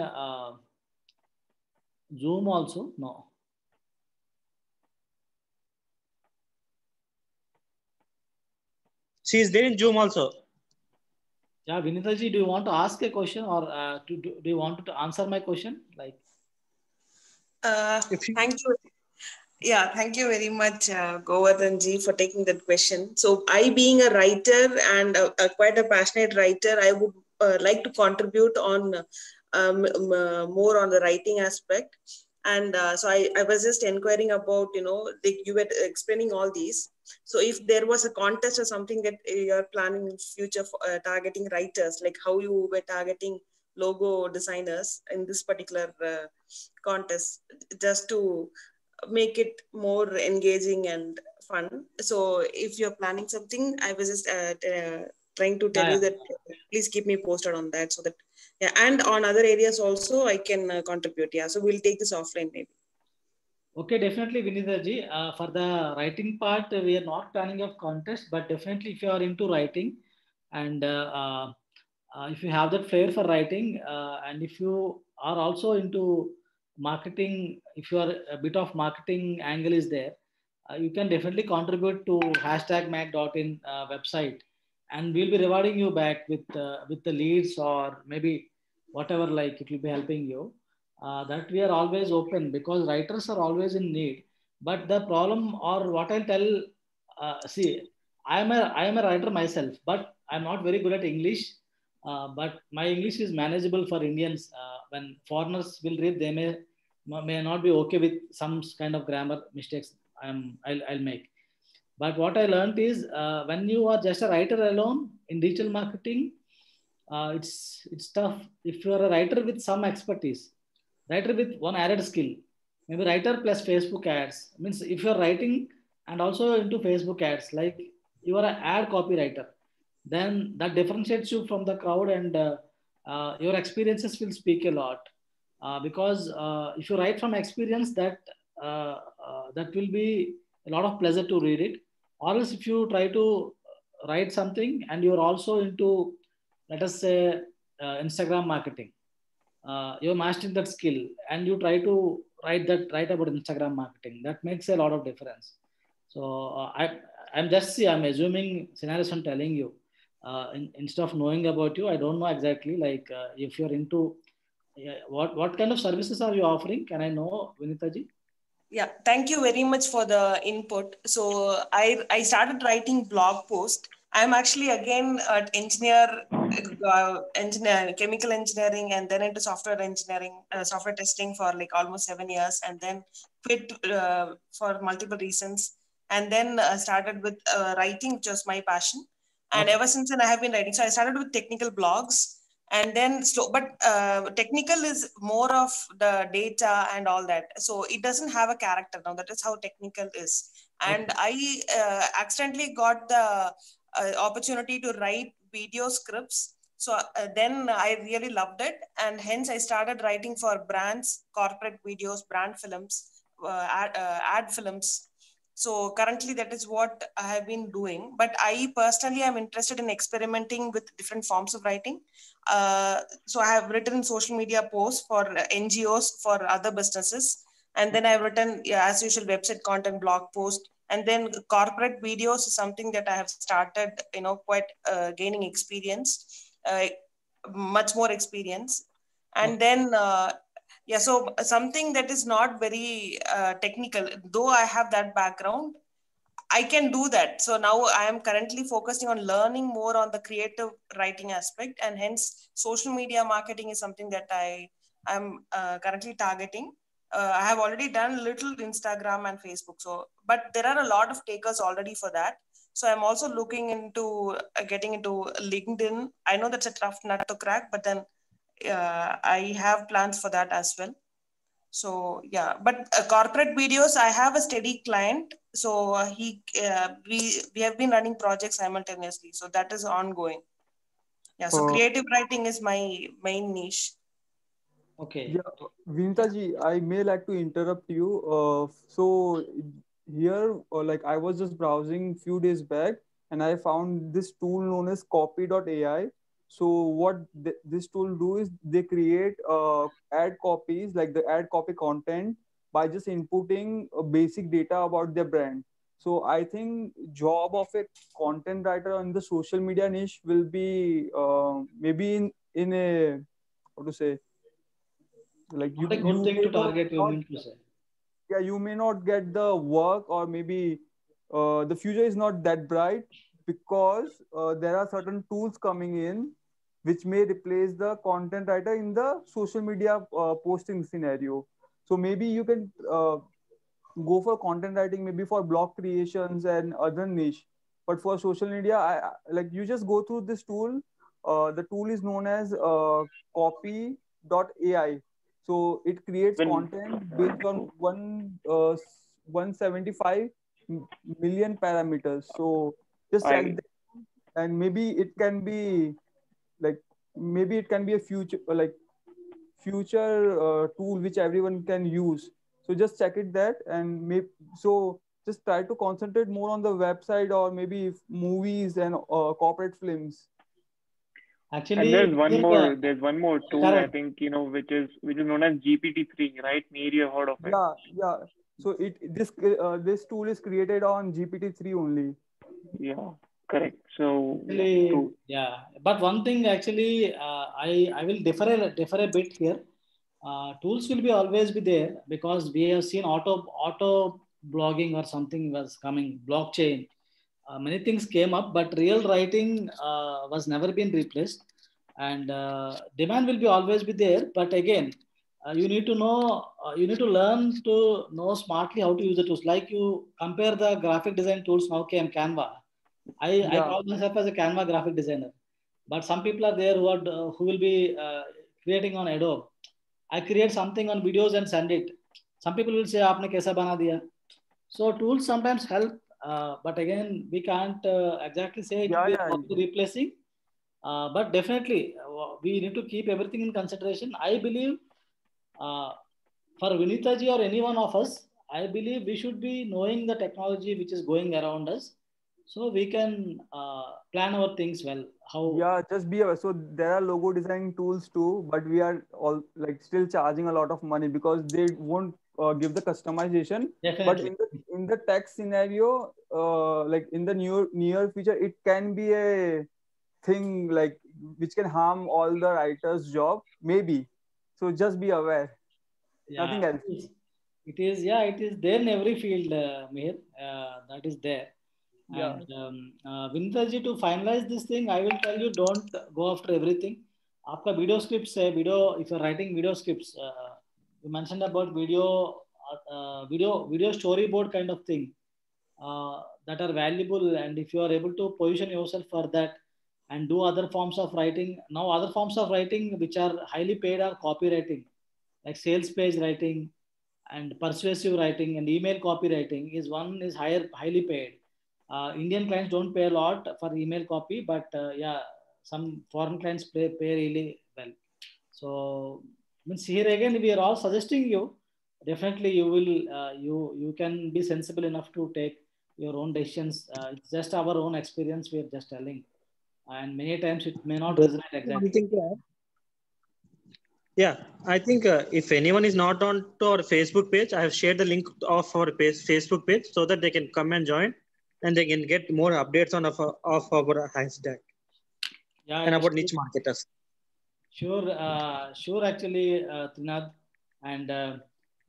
Zoom also. No. She is there in Zoom also. Yeah, Vinita ji, do you want to ask a question, or do you want to answer my question? Like. Thank you. Yeah, thank you very much, Govardhan ji, for taking that question. So I, being a writer and quite a passionate writer, I would like to contribute on more on the writing aspect. And so I was just inquiring about, like you were explaining all these. So if there was a contest or something that you're planning in future for, targeting writers, like how you were targeting logo designers in this particular contest, just to make it more engaging and fun. So if you're planning something, I was just trying to tell you that please keep me posted on that, so that and on other areas also I can contribute. Yeah, so we'll take this offline maybe. Okay, definitely, Vinita ji. For the writing part, we are not planning of contest, but definitely if you are into writing, and if you have that flair for writing, and if you are also into marketing, if you are a bit of marketing angle is there, you can definitely contribute to #mag.in website, and we'll be rewarding you back with the leads, or maybe whatever, like it will be helping you. That we are always open, because writers are always in need. But the problem, or what I'll tell, see, I am a writer myself, but I'm not very good at English. But my English is manageable for Indians. When foreigners will read, they may not be okay with some kind of grammar mistakes I'll make. But what I learned is when you are just a writer alone in digital marketing, it's tough. If you are a writer with some expertise, writer with one added skill, maybe writer plus Facebook ads, means if you're writing and also into Facebook ads, like you are an ad copywriter, then that differentiates you from the crowd, and your experiences will speak a lot. Because if you write from experience, that will be a lot of pleasure to read it. Or else if you try to write something and you're also into, let us say, Instagram marketing, you're mastering that skill and you try to write about Instagram marketing, that makes a lot of difference. So I'm assuming scenarios I'm telling you. Instead of knowing about you, I don't know exactly, like if you're into what kind of services are you offering? Can I know, Vinita ji? Yeah, thank you very much for the input. So I started writing blog post. I'm actually again an engineer, chemical engineering, and then into software engineering, software testing for like almost 7 years, and then quit for multiple reasons, and then started with writing, which was my passion. And ever since then, I have been writing. So I started with technical blogs, and then slow, but technical is more of the data and all that, so it doesn't have a character. Now that is how technical is. And I accidentally got the opportunity to write video scripts, so then I really loved it, and hence I started writing for brands, corporate videos, brand films, ad films. So currently that is what I have been doing. But I personally am interested in experimenting with different forms of writing. So I have written social media posts for NGOs, for other businesses. And then I've written, as usual, website content, blog post. And then corporate videos is something that I have started, quite gaining experience, much more experience. And then so something that is not very technical, though I have that background, I can do that. So now I am currently focusing on learning more on the creative writing aspect, and hence social media marketing is something that I am currently targeting. I have already done little Instagram and Facebook. So, but there are a lot of takers already for that. So I'm also looking into getting into LinkedIn. I know that's a tough nut to crack, but then I have plans for that as well. So yeah, but corporate videos, I have a steady client. So we have been running projects simultaneously. So that is ongoing. Yeah. So creative writing is my main niche. Okay. Yeah, Vinita ji, I may like to interrupt you. So here, like I was just browsing few days back, and I found this tool known as Copy.ai. So what this tool do is they create ad copies, like the ad copy content, by just inputting basic data about their brand. So I think job of a content writer on the social media niche will be maybe in a, how to say, like not a good thing to target, you mean to say. Yeah, you may not get the work, or maybe the future is not that bright, because there are certain tools coming in which may replace the content writer in the social media posting scenario. So maybe you can go for content writing, maybe for blog creations and other niche. But for social media, like you just go through this tool. The tool is known as Copy.ai. So it creates content based on 175 million parameters. So just check that, and maybe it can be like, maybe it can be a future tool which everyone can use. So just check it that, and so just try to concentrate more on the website, or maybe movies and corporate films. Actually, and there's one more tool, I think, which is known as GPT-3, right? Maybe you have heard of it. Yeah. So this tool is created on GPT-3 only. Yeah, correct. So actually, yeah, but one thing actually, I will differ a bit here. Tools will be always be there, because we have seen auto blogging or something was coming, blockchain. Many things came up, but real writing was never been replaced, and demand will be always be there. But again, you need to know, you need to learn to know smartly how to use the tools. Like you compare the graphic design tools now came Canva. I call myself as a Canva graphic designer. But some people are there who will be creating on Adobe. I create something on videos and send it. Some people will say, "Aapne kaisa bana diya?" So tools sometimes help, but again, we can't exactly say it will Yeah, be yeah, totally replacing. But definitely, we need to keep everything in consideration. I believe uh, for Vinita ji or any one of us, I believe we should be knowing the technology which is going around us, so we can plan our things well. How? yeah. Just be aware. So there are logo designing tools too, but we are all like still charging a lot of money because they won't give the customization. But Definitely. in the tech scenario, like in the near future, it can be a thing like which can harm all the writers' job. Maybe. So just be aware. Yeah, Nothing else. yeah, it is there in every field, Mihir, that is there. Yeah. And Vinita ji, to finalize this thing, I will tell you, don't go after everything. आपका video scripts है, if you're writing video scripts, you mentioned about video storyboard kind of thing that are valuable, and if you are able to position yourself for that and do other forms of writing. Now other forms of writing which are highly paid are copywriting, like sales page writing and persuasive writing and email copywriting is highly paid. Indian clients don't pay a lot for email copy, but yeah, some foreign clients pay really well. So means here again we are all suggesting you. Definitely you will you can be sensible enough to take your own decisions. It's just our own experience we are just telling, and many times it may not resonate One exactly. thing to add. Yeah, I think if anyone is not on to our Facebook page, I have shared the link of our Facebook page so that they can come and join, and they can get more updates on of our hashtag Yeah, and yeah, about niche marketers. Sure. Actually, Trinad, and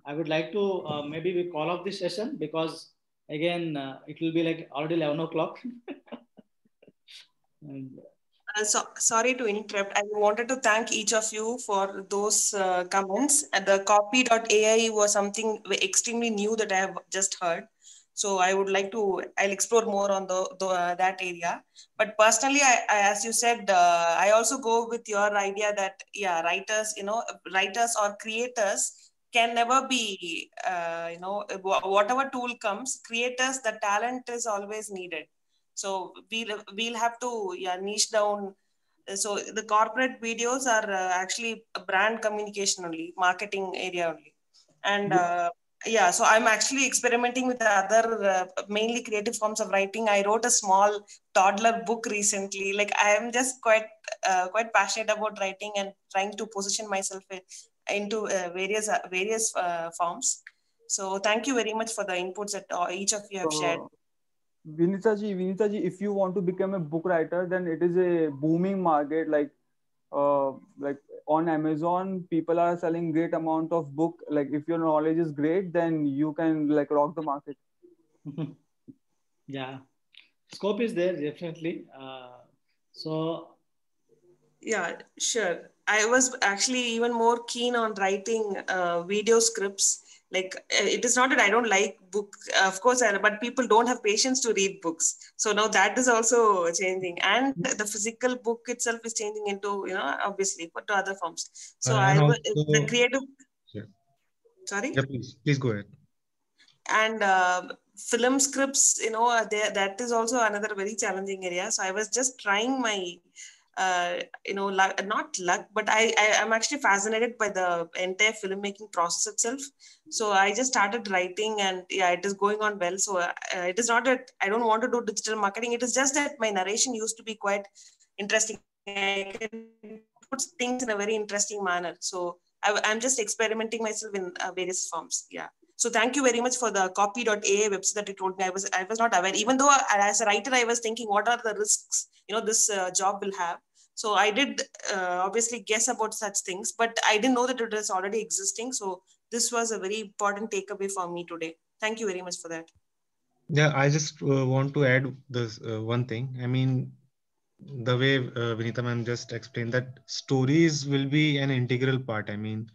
I would like to maybe we call off this session because again it will be like already 11 o'clock. And, Sorry to interrupt. I wanted to thank each of you for those comments. And the copy.ai was something extremely new that I have just heard. So I would like to, I'll explore more on that area. But personally, as you said, I also go with your idea that, yeah, writers or creators can never be, whatever tool comes, creators, the talent is always needed. So we'll have to niche down. So the corporate videos are actually a brand communication only, marketing area only, and so I'm actually experimenting with other mainly creative forms of writing. I wrote a small toddler book recently. Like I am just quite passionate about writing and trying to position myself into various forms. So thank you very much for the inputs that each of you have shared. Vinita ji, if you want to become a book writer, then it is a booming market. Like on Amazon, people are selling great amount of book. Like if your knowledge is great, then you can like rock the market. yeah, scope is there definitely. So yeah, sure. I was actually even more keen on writing video scripts. Like it is not that I don't like book, of course, but people don't have patience to read books. So now that is also changing, and the physical book itself is changing into obviously but to other forms. So And also, the creative. yeah. Sorry. Yeah, please go ahead. And film scripts, that is also another very challenging area. So I was just trying my not luck, but I am actually fascinated by the entire filmmaking process itself. So I just started writing, and yeah, it is going on well. So it is not that I don't want to do digital marketing. It is just that my narration used to be quite interesting. I can put things in a very interesting manner. So I'm just experimenting myself in various forms. Yeah. So thank you very much for the copy.ai website that you told me. I was not aware. Even though as a writer, I was thinking, what are the risks this job will have. So I did obviously guess about such things, but I didn't know that it was already existing. So this was a very important takeaway for me today. Thank you very much for that. Yeah, I just want to add this one thing. I mean, the way Vinita ma'am just explained that stories will be an integral part. I mean,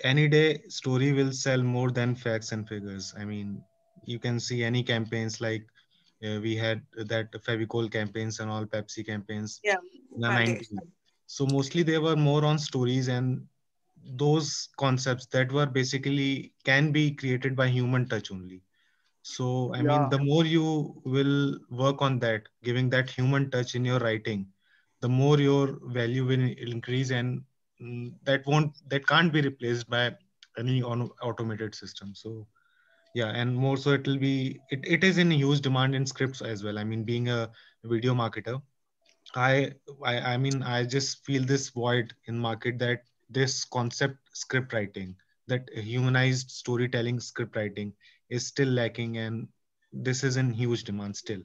any day story will sell more than facts and figures. I mean, you can see any campaigns like we had that Fevicol campaigns and all Pepsi campaigns. Yeah. the 90s. So mostly they were more on stories and those concepts that were basically can be created by human touch only. So I mean, the more you will work on that, giving that human touch in your writing, the more your value will increase, and that can't be replaced by any automated system. So yeah, and more so it is in huge demand in scripts as well. I mean, being a video marketer, I mean, I just feel this void in market, that this concept script writing, that humanized storytelling script writing is still lacking, and this is in huge demand still.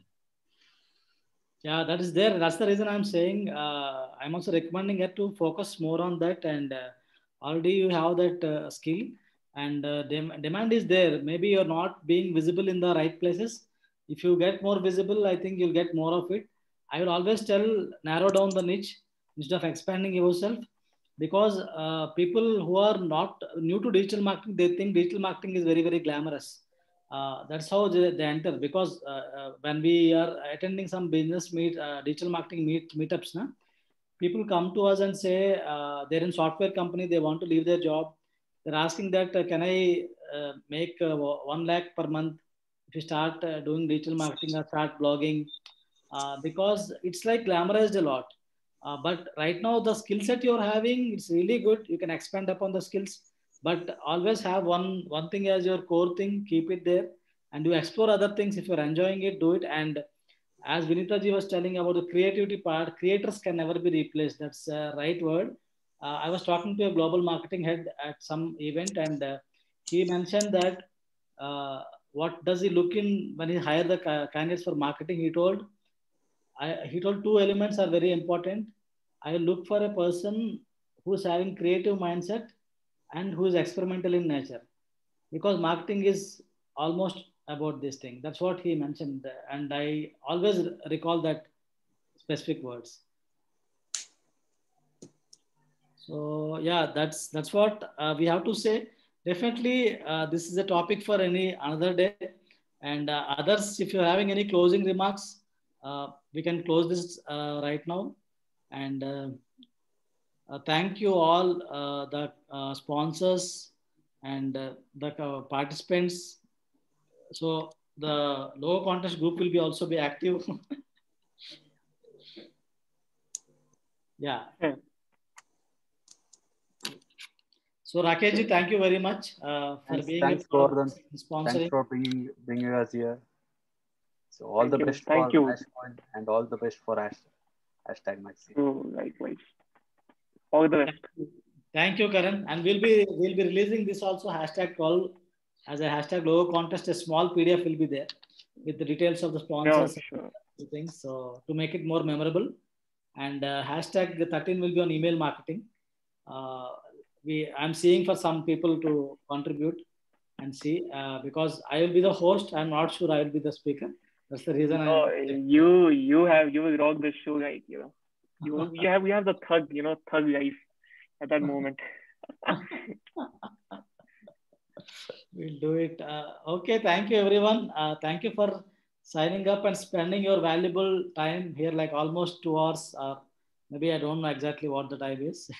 Yeah, that is there. That's the reason I'm saying I'm also recommending it to focus more on that. And already you have that skill, and demand is there. Maybe you're not being visible in the right places. If you get more visible, I think you'll get more of it. I will always tell, narrow down the niche instead of expanding yourself, because people who are not new to digital marketing, they think digital marketing is very, very glamorous. That's how they enter, because when we are attending some business digital marketing meetups, people come to us and say they're in software company, they want to leave their job. They're asking that, can I make 1 lakh per month if you start doing digital marketing or start blogging? Because it's like glamorized a lot. But right now, the skill set you're having, it's really good. You can expand upon the skills, but always have one thing as your core thing. Keep it there, and you explore other things. If you're enjoying it, do it. And as Vinita ji was telling about the creativity part, creators can never be replaced. That's the right word. I was talking to a global marketing head at some event, and he mentioned that what does he look in when he hire the candidates for marketing? He told 2 elements are very important. I look for a person who's having creative mindset and who is experimental in nature, because marketing is almost about this thing. That's what he mentioned, and I always recall that specific words. So yeah, that's what we have to say. Definitely, this is a topic for another day. And others, if you're having any closing remarks, we can close this right now. And thank you all, the sponsors and the participants. So the logo contest group will also be active. Yeah. So Rakesh ji, thank you very much for being thanks, Gordon. Sponsoring. Thanks for bringing us here. So all the best for Flashpoint, and all the best for hashtag Maxi. Oh, likewise. All the best. Thank you, Karan. And we'll be releasing this also #12 as a hashtag logo contest. A small PDF will be there with the details of the sponsors. Sure. And things. So to make it more memorable, and #13 will be on email marketing. I'm seeing for some people to contribute and see, because I will be the host. I'm not sure I will be the speaker. That's the reason. You will rock the show, right? We have the thug life at that moment. We'll do it. Okay, thank you everyone. Thank you for signing up and spending your valuable time here, like almost 2 hours. Maybe I don't know exactly what the time is.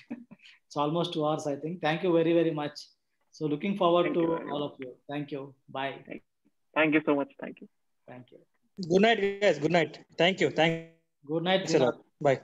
It's almost 2 hours, I think. Thank you very, very much. So looking forward to all of you. Thank you. Bye. Thank you so much. Thank you. Thank you. Good night, guys. Good night. Thank you. Good night. Bye.